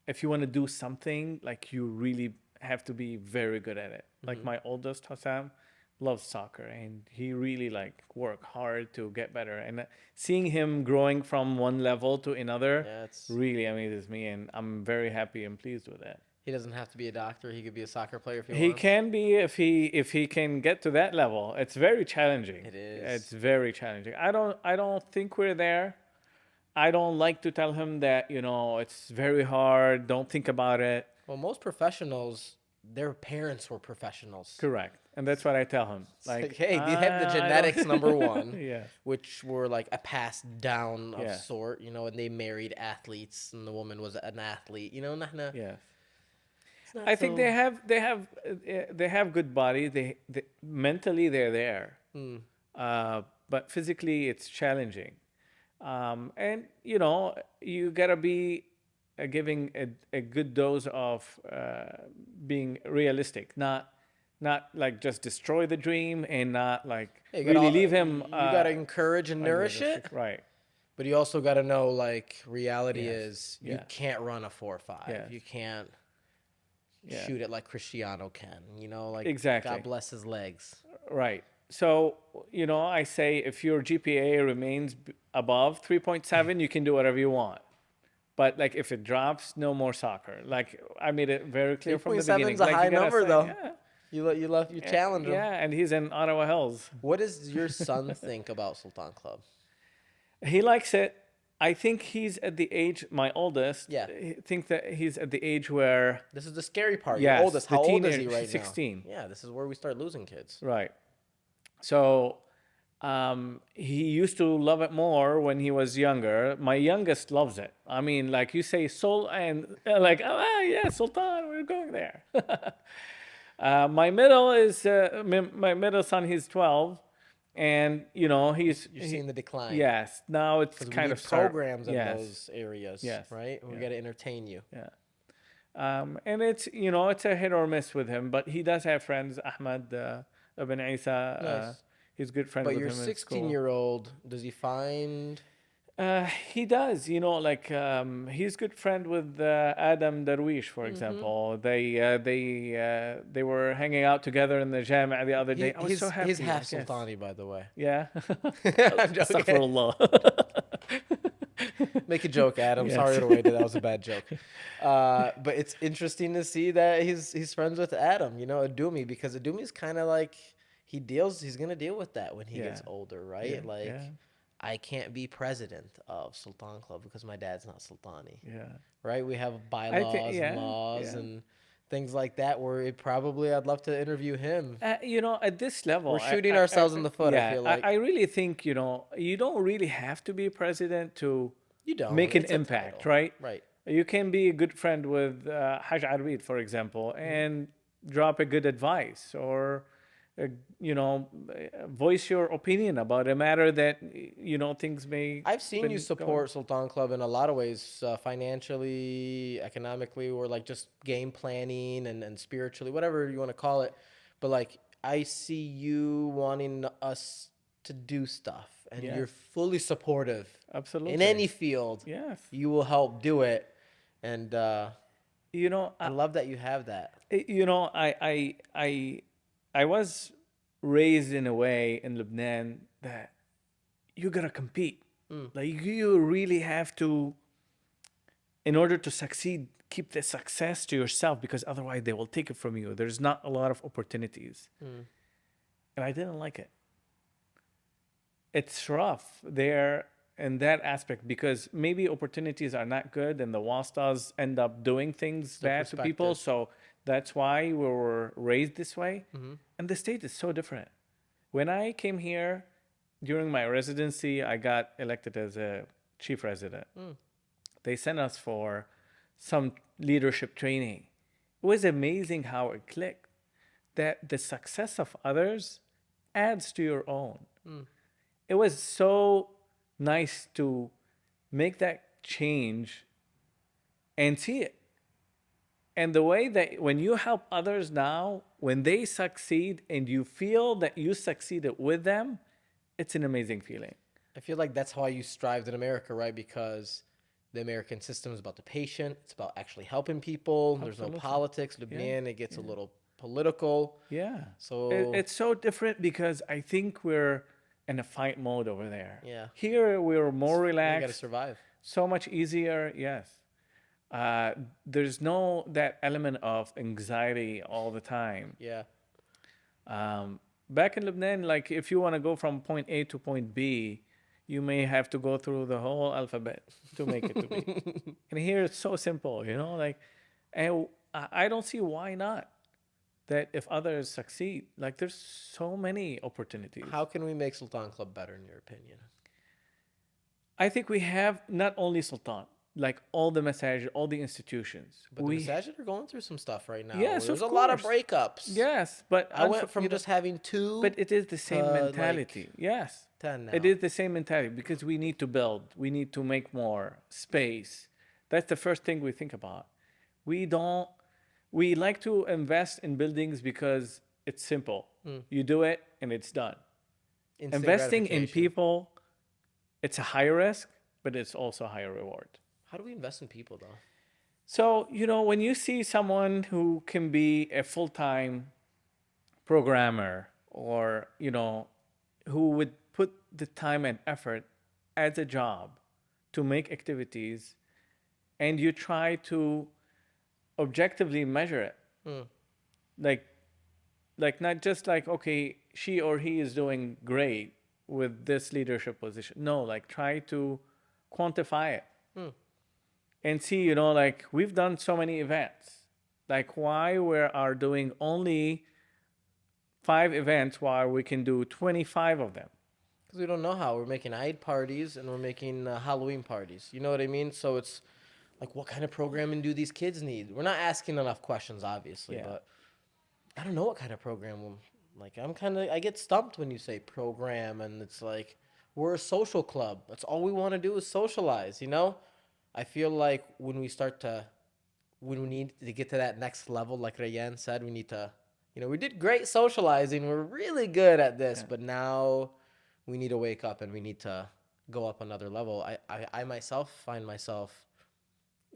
if you want to do something, like, you really have to be very good at it. Like my oldest, Hassam, loves soccer, and he really like work hard to get better. And seeing him growing from one level to another
yeah, it's
really amazes me, and I'm very happy and pleased with that.
he doesn't have to be a doctor. He could be a soccer player if he
He
wants.
can be, if he can get to that level. It's very challenging.
It is.
It's very challenging. I don't think we're there. I don't like to tell him that, it's very hard. Don't think about it.
Well, most professionals, their parents were professionals.
Correct. And that's what I tell him.
It's like,
Like,
hey, they have the
I don't-
genetics number one,
Yeah.
which were like a passed down of
Yeah.
sort, and they married athletes, and the woman was an athlete. Nahna,
Yes.
it's not
I think
so-
they have good body. They mentally they're there,
Mm.
but physically it's challenging. And you gotta be giving a good dose of being realistic, not not like just destroy the dream and not like
Yeah,
really leave him.
you gotta encourage and nourish it,
Right.
but you also gotta know like reality
Yes.
is you
Yeah.
can't run a 4-5.
Yes.
You can't
Yeah.
shoot it like Cristiano can. You know, like
Exactly.
God bless his legs.
Right. So, I say if your GPA remains above 3.7, you can do whatever you want. But like if it drops, no more soccer. Like I made it very clear from the
3.7
beginning.
is a
Like
high
you gotta
number
say,
though.
yeah,
You challenge him.
yeah, and he's in Ottawa Hills.
What does your son think about Sultan Club?
He likes it. I think he's at the age, my oldest.
Yeah.
I think that he's at the age where,
This is the scary part.
Yes,
Your oldest.
the
How old is he
teenager,
right
16.
now? Yeah, this is where we start losing kids.
right. So he used to love it more when he was younger. My youngest loves it. I mean, like you say, and like, oh, yeah, Sultan, we're going there. My middle son, he's 12. And, he's,
You're seeing the decline.
yes, now it's
'Cause we
kind
need
of start-
programs in
yes.
those areas.
Yes.
Right? We
Yeah.
got to entertain you.
Yeah. And it's a hit or miss with him, but he does have friends. Ahmad Ibn Isa,
Nice.
he's good friend
But
with
your
him in school.
16-year-old, does he find?
He does, like he's good friend with Adam Darwish, for example. They were hanging out together in the Jami' the other day. I was so happy.
He's half
like, yes.
Sultani, by the way.
Yeah.
I'm joking.
Astaghfirullah.
Make a joke, Adam.
Yes.
Sorry to wait. That was a bad joke. But it's interesting to see that he's friends with Adam. Adumi, because Adumi's kind of like he's gonna deal with that when he
Yeah.
gets older, right?
Yeah,
Like
yeah.
I can't be president of Sultan Club because my dad's not Sultani,
Yeah.
right? We have bylaws
yeah,
and laws
yeah.
and things like that. Where I'd love to interview him.
At this level,
We're shooting ourselves in the foot.
Yeah,
I feel like
I really think you don't really have to be president to
you don't
make an
It's a
impact,
title.
right?
Right.
You can be a good friend with Haj Arbid, for example, and drop a good advice or, voice your opinion about a matter that, things may.
I've seen
been
you support Sultan Club in a lot of ways, financially, economically, or like just game planning and spiritually, whatever you want to call it. But like, I see you wanting us to do stuff, and
Yes.
you're fully supportive
Absolutely.
in any field.
Yes.
You will help do it, and I
I,
love that you have that.
I was raised in a way in Lebanon that you gotta compete. Like you really have to, in order to succeed, keep the success to yourself because otherwise they will take it from you. There's not a lot of opportunities, and I didn't like it. It's rough there in that aspect because maybe opportunities are not good and the wastas end up doing things bad to people.
perspective.
So that's why we were raised this way. And the state is so different. When I came here during my residency, I got elected as a chief resident. They sent us for some leadership training. It was amazing how it clicked that the success of others adds to your own. It was so nice to make that change and see it. And the way that when you help others now, when they succeed and you feel that you succeeded with them, it's an amazing feeling.
I feel like that's why you strived in America, right? Because the American system is about the patient. It's about actually helping people. There's no
Absolutely.
politics. Lebanon, it gets a little political.
Yeah.
So
It's so different because I think we're in a fight mode over there.
Yeah.
Here we're more
you
relaxed.
got to survive.
So much easier. Yes. There's no that element of anxiety all the time.
Yeah.
Back in Lebanon, like if you want to go from point A to point B, you may have to go through the whole alphabet to make it to B. And here it's so simple, and I don't see why not. That if others succeed, like there's so many opportunities.
How can we make Sultan Club better, in your opinion?
I think we have not only Sultan, like all the masajid, all the institutions.
But the Masajid are going through some stuff right now.
Yes,
There's
of
a lot of
course.
breakups.
Yes, but
I went from just having two.
But it is the same
to,
mentality. Yes.
10 now.
It is the same mentality because we need to build. We need to make more space. That's the first thing we think about. We like to invest in buildings because it's simple. You do it and it's done.
Instant
Investing in
gratification.
people, it's a high risk, but it's also a high reward.
How do we invest in people though?
So, when you see someone who can be a full-time programmer or, who would put the time and effort as a job to make activities, and you try to objectively measure it, like not just like, okay, she or he is doing great with this leadership position. No, like try to quantify it and see, like we've done so many events. Like why we are doing only 5 events while we can do 25 of them?
Because we don't know how. We're making Eid parties and we're making Halloween parties. You know what I mean? So it's like, what kind of programming do these kids need? We're not asking enough questions, obviously,
Yeah.
but I don't know what kind of program. Like, I get stumped when you say program, and it's like, we're a social club. That's all we want to do is socialize, you know? I feel like when we need to get to that next level, like Rayan said, we need to, we did great socializing. We're really good at this, but now we need to wake up and we need to go up another level. I myself find myself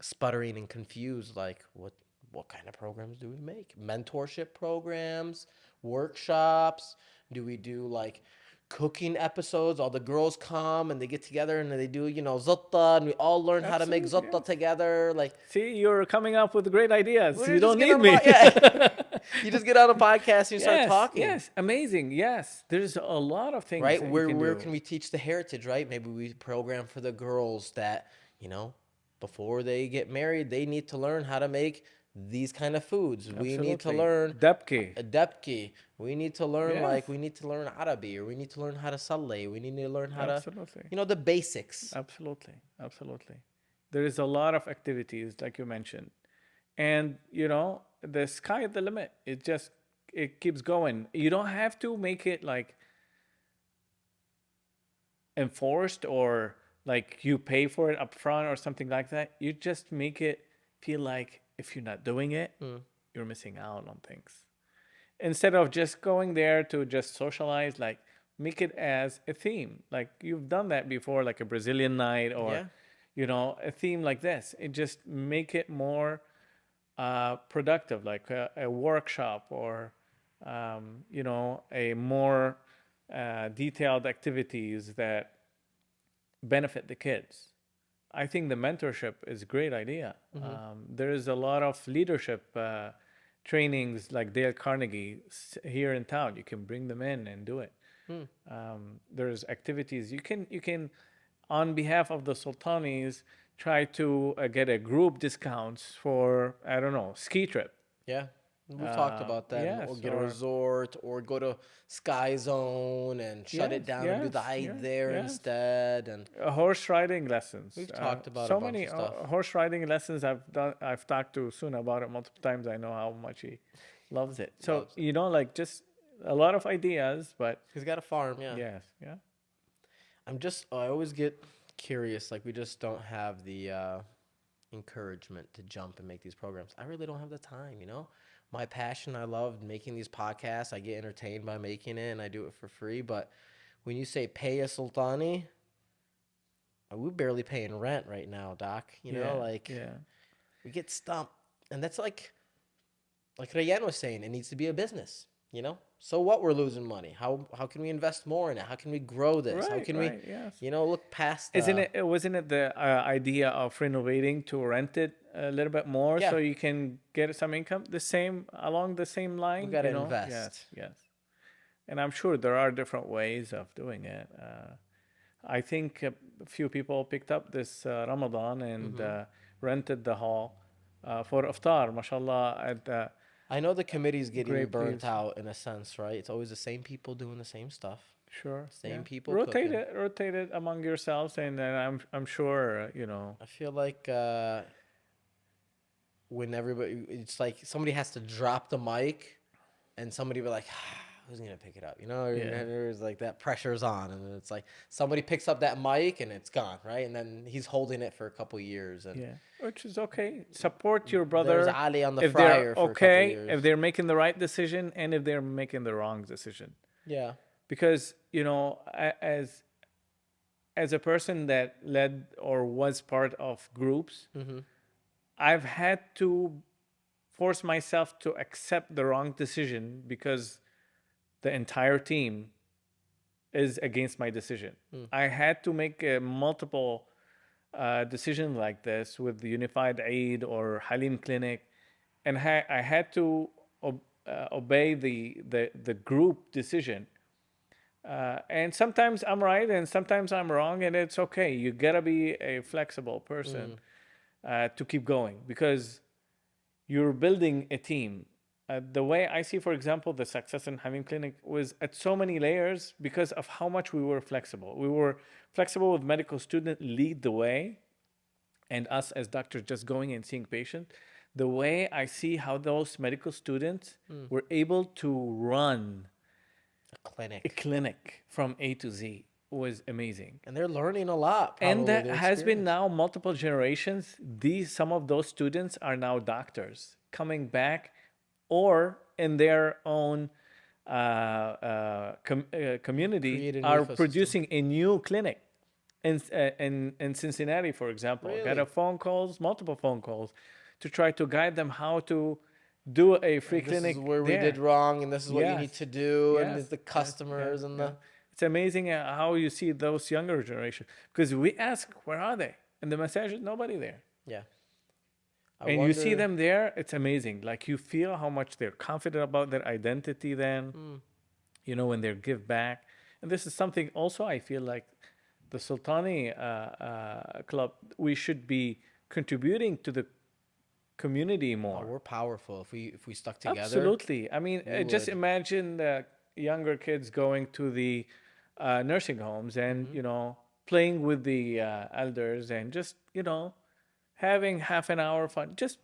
sputtering and confused, like, what kind of programs do we make? Mentorship programs, workshops? Do we do like cooking episodes? All the girls come and they get together and they do, zutta, and we all learn how to make
Absolutely,
zutta
yes.
together. Like,
See, you're coming up with great ideas.
we
You
just
don't
get
need
on
me.
yeah. You just get on a podcast and you start
Yes,
talking.
yes, amazing. Yes, there's a lot of things
Right?
that you
Where
can
where
do.
can we teach the heritage, right? Maybe we program for the girls that, before they get married, they need to learn how to make these kind of foods. We need to
Absolutely.
learn
Debki.
adepki. We need to learn
Yes.
we need to learn Arabi, or we need to learn how to salli. We need to learn how
Absolutely.
to, the basics.
Absolutely. Absolutely. There is a lot of activities, like you mentioned. And, the sky is the limit. It keeps going. You don't have to make it like enforced or like you pay for it up front or something like that. You just make it feel like if you're not doing it, you're missing out on things. Instead of just going there to just socialize, like make it as a theme. Like you've done that before, like a Brazilian night or, a theme like this. It just make it more productive, like a workshop or, a more detailed activities that benefit the kids. I think the mentorship is a great idea. There is a lot of leadership trainings like Dale Carnegie here in town. You can bring them in and do it. There's activities you can on behalf of the Sultanis try to get a group discounts for, I don't know, ski trip.
Yeah. We've talked about that.
yes,
Or get a
or-
resort, or go to Sky Zone and shut it
Yes,
down and do the
yes,
Eid
yes,
there
yes.
instead. And
Horse riding lessons.
we've talked about
so
a bunch
many
of stuff.
horse riding lessons I've done. I've talked to Suna about it multiple times. I know how much he loves it. So
Loves it.
like just a lot of ideas, but
He's got a farm, yeah.
yes, yeah,
I always get curious. Like, we just don't have the encouragement to jump and make these programs. I really don't have the time, My passion, I love making these podcasts. I get entertained by making it, and I do it for free. But when you say pay a Sultani, we're barely paying rent right now, Doc.
yeah.
We get stumped. And that's like Rayan was saying, it needs to be a business, So what, we're losing money? How can we invest more in it? How can we grow this? How
Right,
can
right, yes.
we, look past
Wasn't it the idea of renovating to rent it a little bit more
Yeah.
so you can get some income? The same along the same line.
We gotta
you know?
invest.
Yes, yes. And I'm sure there are different ways of doing it. I think a few people picked up this Ramadan and rented the hall for iftar. Mashallah, at
I know the committee's getting
Great
burnt
views.
out in a sense, right? It's always the same people doing the same stuff.
sure,
Same people
rotate
cooking.
rotate it among yourselves, and I'm sure
I feel like when everybody, it's like somebody has to drop the mic and somebody be like, who's gonna pick it up? You know,
Yeah.
there's like that pressure's on, and it's like somebody picks up that mic and it's gone, right? And then he's holding it for a couple years, and
Yeah, which is okay. Support your
there's
brother
Ali on the
if they're
fryer for a couple
okay,
years.
if they're making the right decision, and if they're making the wrong decision.
Yeah.
Because as a person that led or was part of groups, I've had to force myself to accept the wrong decision because the entire team is against my decision. I had to make multiple decision like this with the Unified Aid or Halim Clinic, and I had to obey the group decision. And sometimes I'm right, and sometimes I'm wrong, and it's okay. You gotta be a flexible person to keep going because you're building a team. The way I see, for example, the success in Halim Clinic was at so many layers because of how much we were flexible. We were flexible with medical student lead the way, and us as doctors just going and seeing patients. The way I see how those medical students were able to run
A
a
clinic.
clinic from A to Z was amazing.
And they're learning a lot,
And
probably.
that
The
has been
experience.
now multiple generations. Some of those students are now doctors coming back or in their own community
Create an
are
ecosystem.
producing a new clinic in Cincinnati, for example. Got
Really?
a multiple phone calls to try to guide them how to do a free
This
clinic
is where we
there.
did wrong, and this is what you need
Yes.
to do, and
Yes,
the
yes,
customers
yeah,
and
yeah.
the
It's amazing how you see those younger generation because we ask where are they, and the message is nobody there.
yeah. I
And you see
wonder.
them there, it's amazing. Like you feel how much they're confident about their identity then, when they give back. And this is something also I feel like the Sultani club, we should be contributing to the community
Oh,
more.
we're powerful if we stuck together.
Absolutely. I mean,
We
just
would.
imagine the younger kids going to the nursing homes and, playing with the elders and just, having half an hour fun just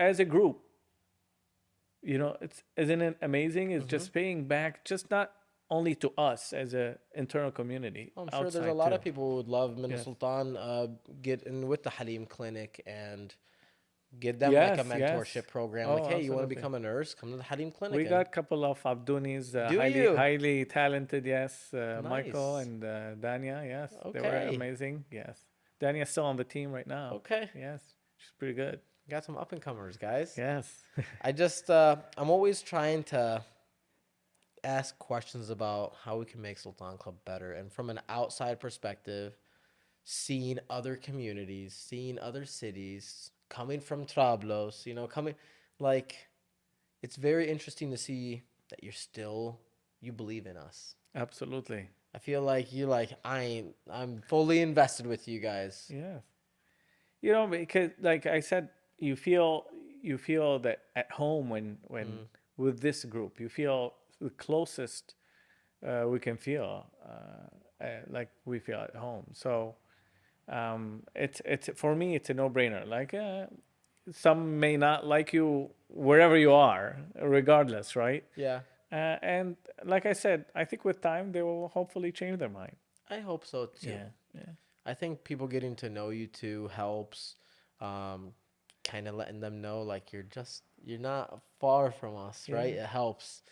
as a group. Isn't it amazing? It's just paying back, just not only to us as a internal community.
I'm sure there's a
outside
lot
too.
of people who would love Min
Yes.
Sultan get in with the Halim Clinic and get them like a
Yes, yes.
mentorship program.
Oh,
Like, hey, you want to
absolutely.
become a nurse? Come to the Halim Clinic.
We
and
got a couple of Abdunis,
Do
highly
you?
highly talented. Yes, Michael
Nice.
and Dania. Yes, they were
Okay.
amazing. Yes, Dania's still on the team right now.
Okay.
Yes, she's pretty good.
Got some up and comers, guys.
Yes.
I just I'm always trying to ask questions about how we can make Sultan Club better, and from an outside perspective, seeing other communities, seeing other cities, coming from Trablos, coming like it's very interesting to see that you believe in us.
Absolutely.
I feel like you're like I'm fully invested with you guys.
Yes. Because like I said, you feel that at home when with this group, you feel the closest we can feel like we feel at home. So it's for me, it's a no-brainer. Like some may not like you wherever you are, regardless, right?
Yeah.
And like I said, I think with time they will hopefully change their mind.
I hope so too.
Yeah.
I think people getting to know you too helps. Kind of letting them know like you're not far from us, right?
Yeah.
It helps.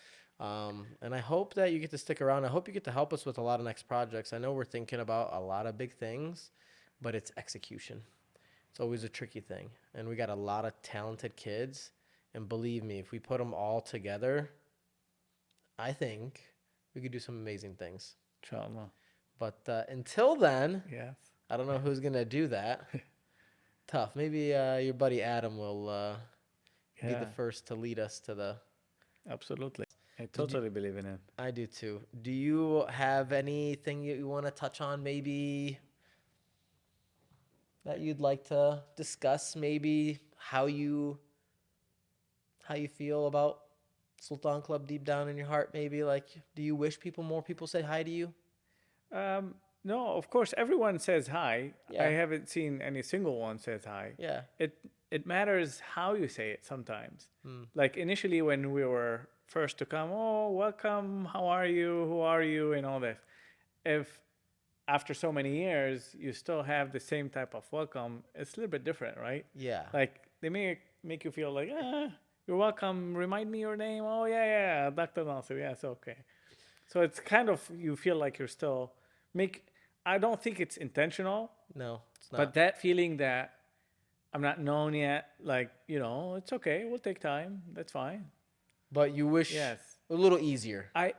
And I hope that you get to stick around. I hope you get to help us with a lot of next projects. I know we're thinking about a lot of big things, but it's execution. It's always a tricky thing. And we got a lot of talented kids. And believe me, if we put them all together, I think we could do some amazing things.
Inshallah.
But until then,
Yes.
I don't know who's going to do that. Tough. Maybe your buddy Adam will be
Yeah.
the first to lead us to the.
Absolutely. I totally believe in it.
I do too. Do you have anything you want to touch on, maybe that you'd like to discuss? Maybe how you feel about Sultan Club deep down in your heart. Maybe like, do you wish more people say hi to you?
No, of course, everyone says hi.
Yeah.
I haven't seen any single one says hi.
Yeah.
It matters how you say it sometimes. Like initially when we were first to come. Oh, welcome. How are you? Who are you? And all this. If after so many years you still have the same type of welcome, it's a little bit different, right?
Yeah.
Like they may make you feel like, you're welcome. Remind me your name. Oh yeah, yeah, Dr. Nasser. Yes, okay. So it's kind of you feel like you're still make. I don't think it's intentional,
No, it's
but
not.
that feeling that I'm not known yet, like it's okay. We'll take time. That's fine.
But you wish
Yes.
a little easier.
I,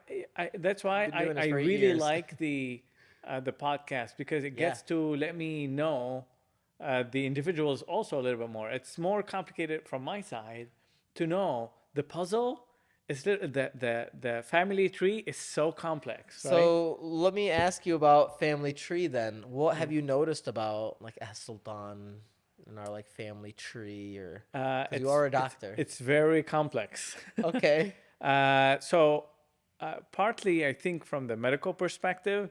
that's why
Been doing this
I
for 8
really
years.
like the podcast because it
Yeah.
gets to let me know the individuals also a little bit more. It's more complicated from my side to know the puzzle is the family tree is so complex, right?
So let me ask you about family tree then. What have you noticed about like Sultan in our like family tree or because you are a doctor?
It's very complex.
Okay.
Partly, I think from the medical perspective,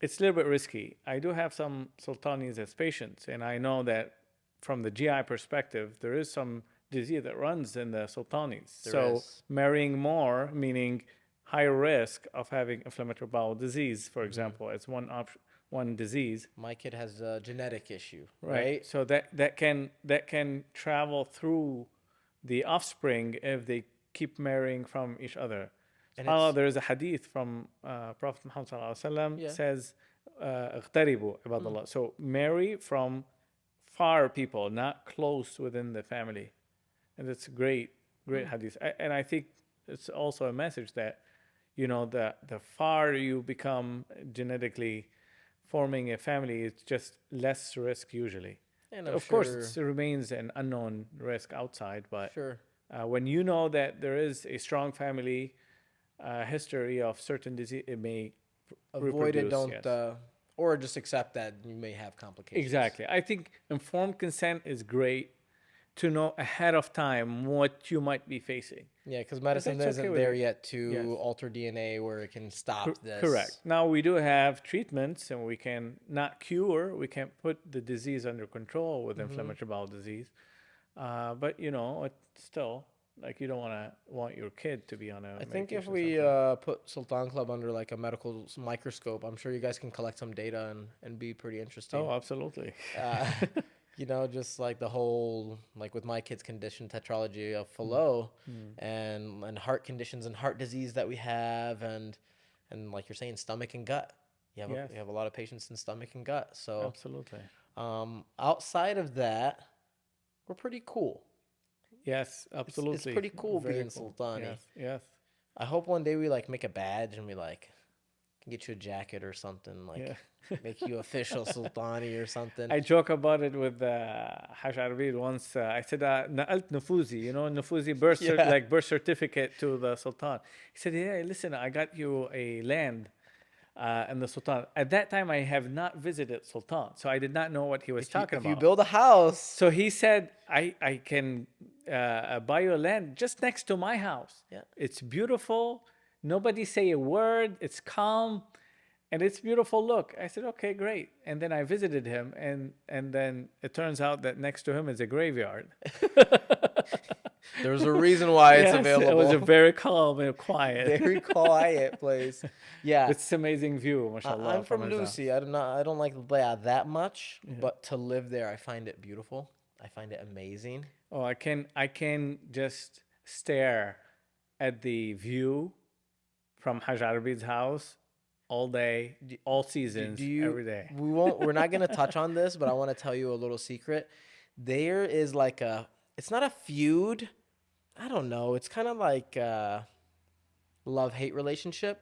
it's a little bit risky. I do have some Sultanis as patients, and I know that from the GI perspective, there is some disease that runs in the Sultanis.
There is.
Marrying more, meaning higher risk of having inflammatory bowel disease, for example, as one option, one disease.
My kid has a genetic issue,
Right.
right?
So that can travel through the offspring if they keep marrying from each other.
And it's
There is a hadith from Prophet Muhammad sallallahu alaihi wasallam
yeah.
says, "اغتربوا عباد الله." So marry from far people, not close within the family, and it's a great hadith. And I think it's also a message that the far you become genetically forming a family, it's just less risk usually.
And I'm
Of course,
sure
it remains an unknown risk outside, but
sure.
when you know that there is a strong family history of certain disease, it may
Avoid it,
reproduce.
don't
Yes,
or just accept that you may have complications.
exactly. I think informed consent is great to know ahead of time what you might be facing.
Yeah, because medicine
that's okay
isn't
with
there
me.
yet to
Yes.
alter DNA where it can stop this.
Correct. Now we do have treatments, and we can not cure. We can put the disease under control with inflammatory bowel disease, but it's still like you don't want your kid to be on a
I think if
medication or
we
something.
put Sultan Club under like a medical microscope, I'm sure you guys can collect some data and be pretty interesting.
Oh, absolutely.
Uh, just like the whole like with my kid's condition tetralogy of Fallot and heart conditions and heart disease that we have and like you're saying stomach and gut.
Yes,
You have a lot of patients in stomach and gut. So
absolutely.
outside of that, we're pretty cool.
Yes, absolutely.
It's pretty cool
Very
being
cool.
Sultani.
Yes, yes.
I hope one day we like make a badge and we like can get you a jacket or something like
Yeah.
make you official Sultani or something.
I joke about it with Haj Arvid once. I said, "نقلت نفوذي," نفوذي
Yeah.
like birth certificate to the Sultan. He said, "Yeah, listen, I got you a land in the Sultan." At that time, I have not visited Sultan, so I did not know what he was talking
If you
about.
build a house,
So he said, I can buy you a land just next to my house.
Yeah.
It's beautiful. Nobody say a word. It's calm. And it's beautiful look. I said, okay, great. And then I visited him, and then it turns out that next to him is a graveyard.
there's a reason why it's
Yes,
available.
it was a very calm and quiet.
Very quiet place. Yeah.
It's amazing view, mashallah.
I'm from
his house.
Lucy. I don't like Leia that much, but to live there, I find it beautiful. I find it amazing.
Oh, I can just stare at the view from Haj Arabid's house all day, all seasons, every day.
We're not gonna touch on this, but I want to tell you a little secret. There is like it's not a feud. I don't know. It's kind of like a love-hate relationship.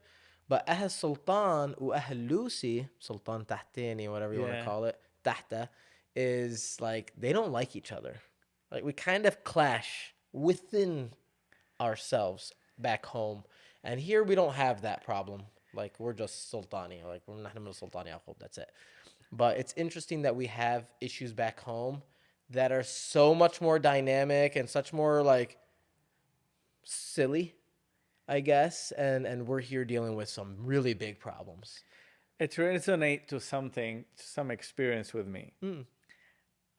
But Ahl Sultan و Ahl Lucy, Sultan Tahtini, whatever you want to
Yeah.
call it, Tahta, is like they don't like each other. Like we kind of clash within ourselves back home. And here we don't have that problem. Like we're just Sultani. Like we're not Sultani Yaqub, that's it. But it's interesting that we have issues back home that are so much more dynamic and such more like silly, I guess. And we're here dealing with some really big problems.
It resonates to some experience with me.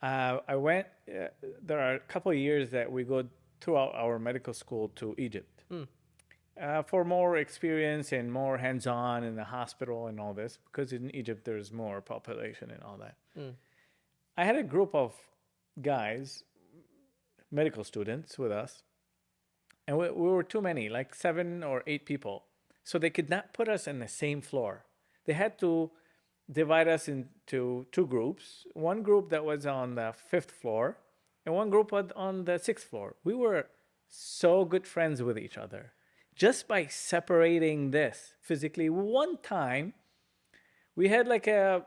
I went, there are a couple of years that we go throughout our medical school to Egypt. for more experience and more hands-on in the hospital and all this, because in Egypt there's more population and all that. I had a group of guys, medical students with us, and we were too many, like 7 or 8 people. So they could not put us in the same floor. They had to divide us into two groups. One group that was on the fifth floor, and one group on the sixth floor. We were so good friends with each other just by separating this physically. One time, we had like a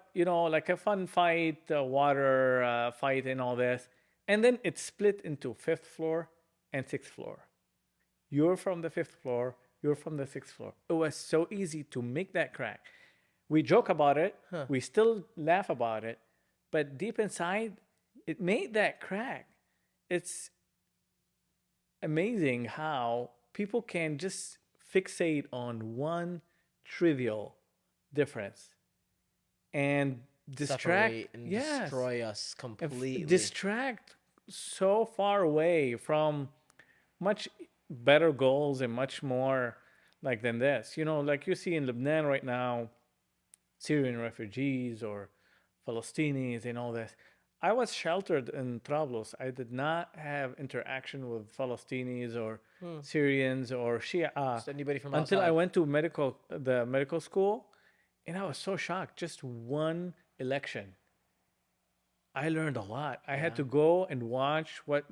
fun fight, water fight, and all this, and then it split into fifth floor and sixth floor. You're from the fifth floor, you're from the sixth floor. It was so easy to make that crack. We joke about it, we still laugh about it, but deep inside, it made that crack. It's amazing how people can just fixate on one trivial difference and distract
Separate and destroy us completely.
distract so far away from much better goals and much more like than this. Like you see in Lebanon right now, Syrian refugees or Palestinians and all this. I was sheltered in Trablus. I did not have interaction with Palestinians or Syrians or Shia
Just anybody from
until I
outside.
went to the medical school, and I was so shocked. Just one election, I learned a lot. I had to go and watch what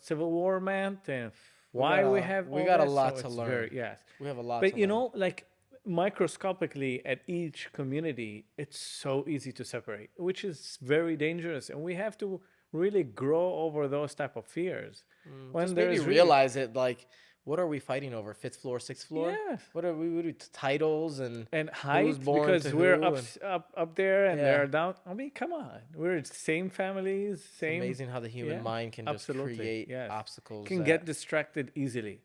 civil war meant and why we have
we
all
got a
this.
lot
So
to
it's
learn.
yes.
We have a lot
But
to learn.
like microscopically at each community, it's so easy to separate, which is very dangerous, and we have to really grow over those type of fears. When
Just maybe
there's
realize it. Like, what are we fighting over? Fifth floor, sixth floor?
Yes.
What are we titles and
and
who's
height
born
because
to
we're
who?
up
And
up there and
Yeah.
they're down. I mean, come on, we're same families,
it's
same.
amazing how the human
Yeah,
mind can just
absolutely,
create
yes.
obstacles.
Can
that-
get distracted easily,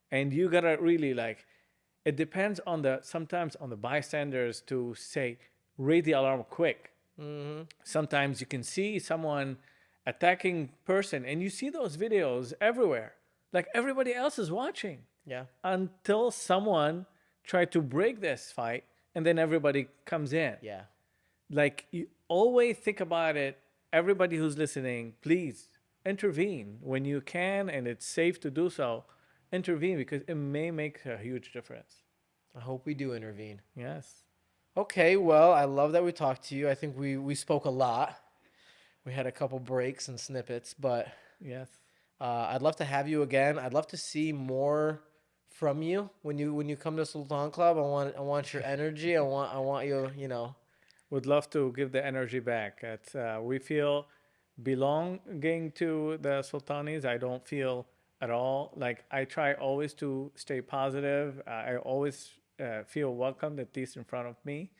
and you gotta really like. It depends on sometimes on the bystanders to say, raise the alarm quick. Sometimes you can see someone attacking person, and you see those videos everywhere, like everybody else is watching.
Yeah.
Until someone try to break this fight, and then everybody comes in.
Yeah.
Like, you always think about it. Everybody who's listening, please intervene when you can, and it's safe to do so. Intervene, because it may make a huge difference.
I hope we do intervene.
Yes.
Okay, well, I love that we talked to you. I think we spoke a lot. We had a couple breaks and snippets, but
Yes.
I'd love to have you again. I'd love to see more from you when you come to Sultan Club. I want your energy. I want you.
Would love to give the energy back. We feel belonging to the Sultanis. I don't feel at all like I try always to stay positive. I always feel welcomed, at least in front of me.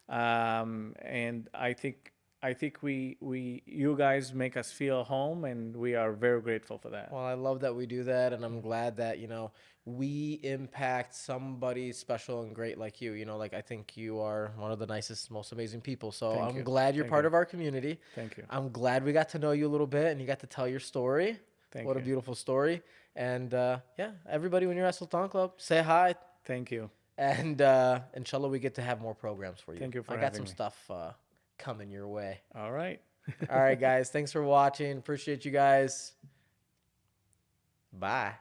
And I think you guys make us feel home, and we are very grateful for that.
Well, I love that we do that, and I'm glad that, we impact somebody special and great like you. Like I think you are one of the nicest, most amazing people. So
Thank
I'm
you.
glad you're
Thank
part
you.
of our community.
Thank you.
I'm glad we got to know you a little bit and you got to tell your story.
Thank
What a
you.
beautiful story. And yeah, everybody, when you're at Sultan Club, say hi.
Thank you.
And inshallah, we get to have more programs for you.
Thank you for
I got
having
some
me.
stuff coming your way.
All right.
All right, guys. Thanks for watching. Appreciate you guys. Bye.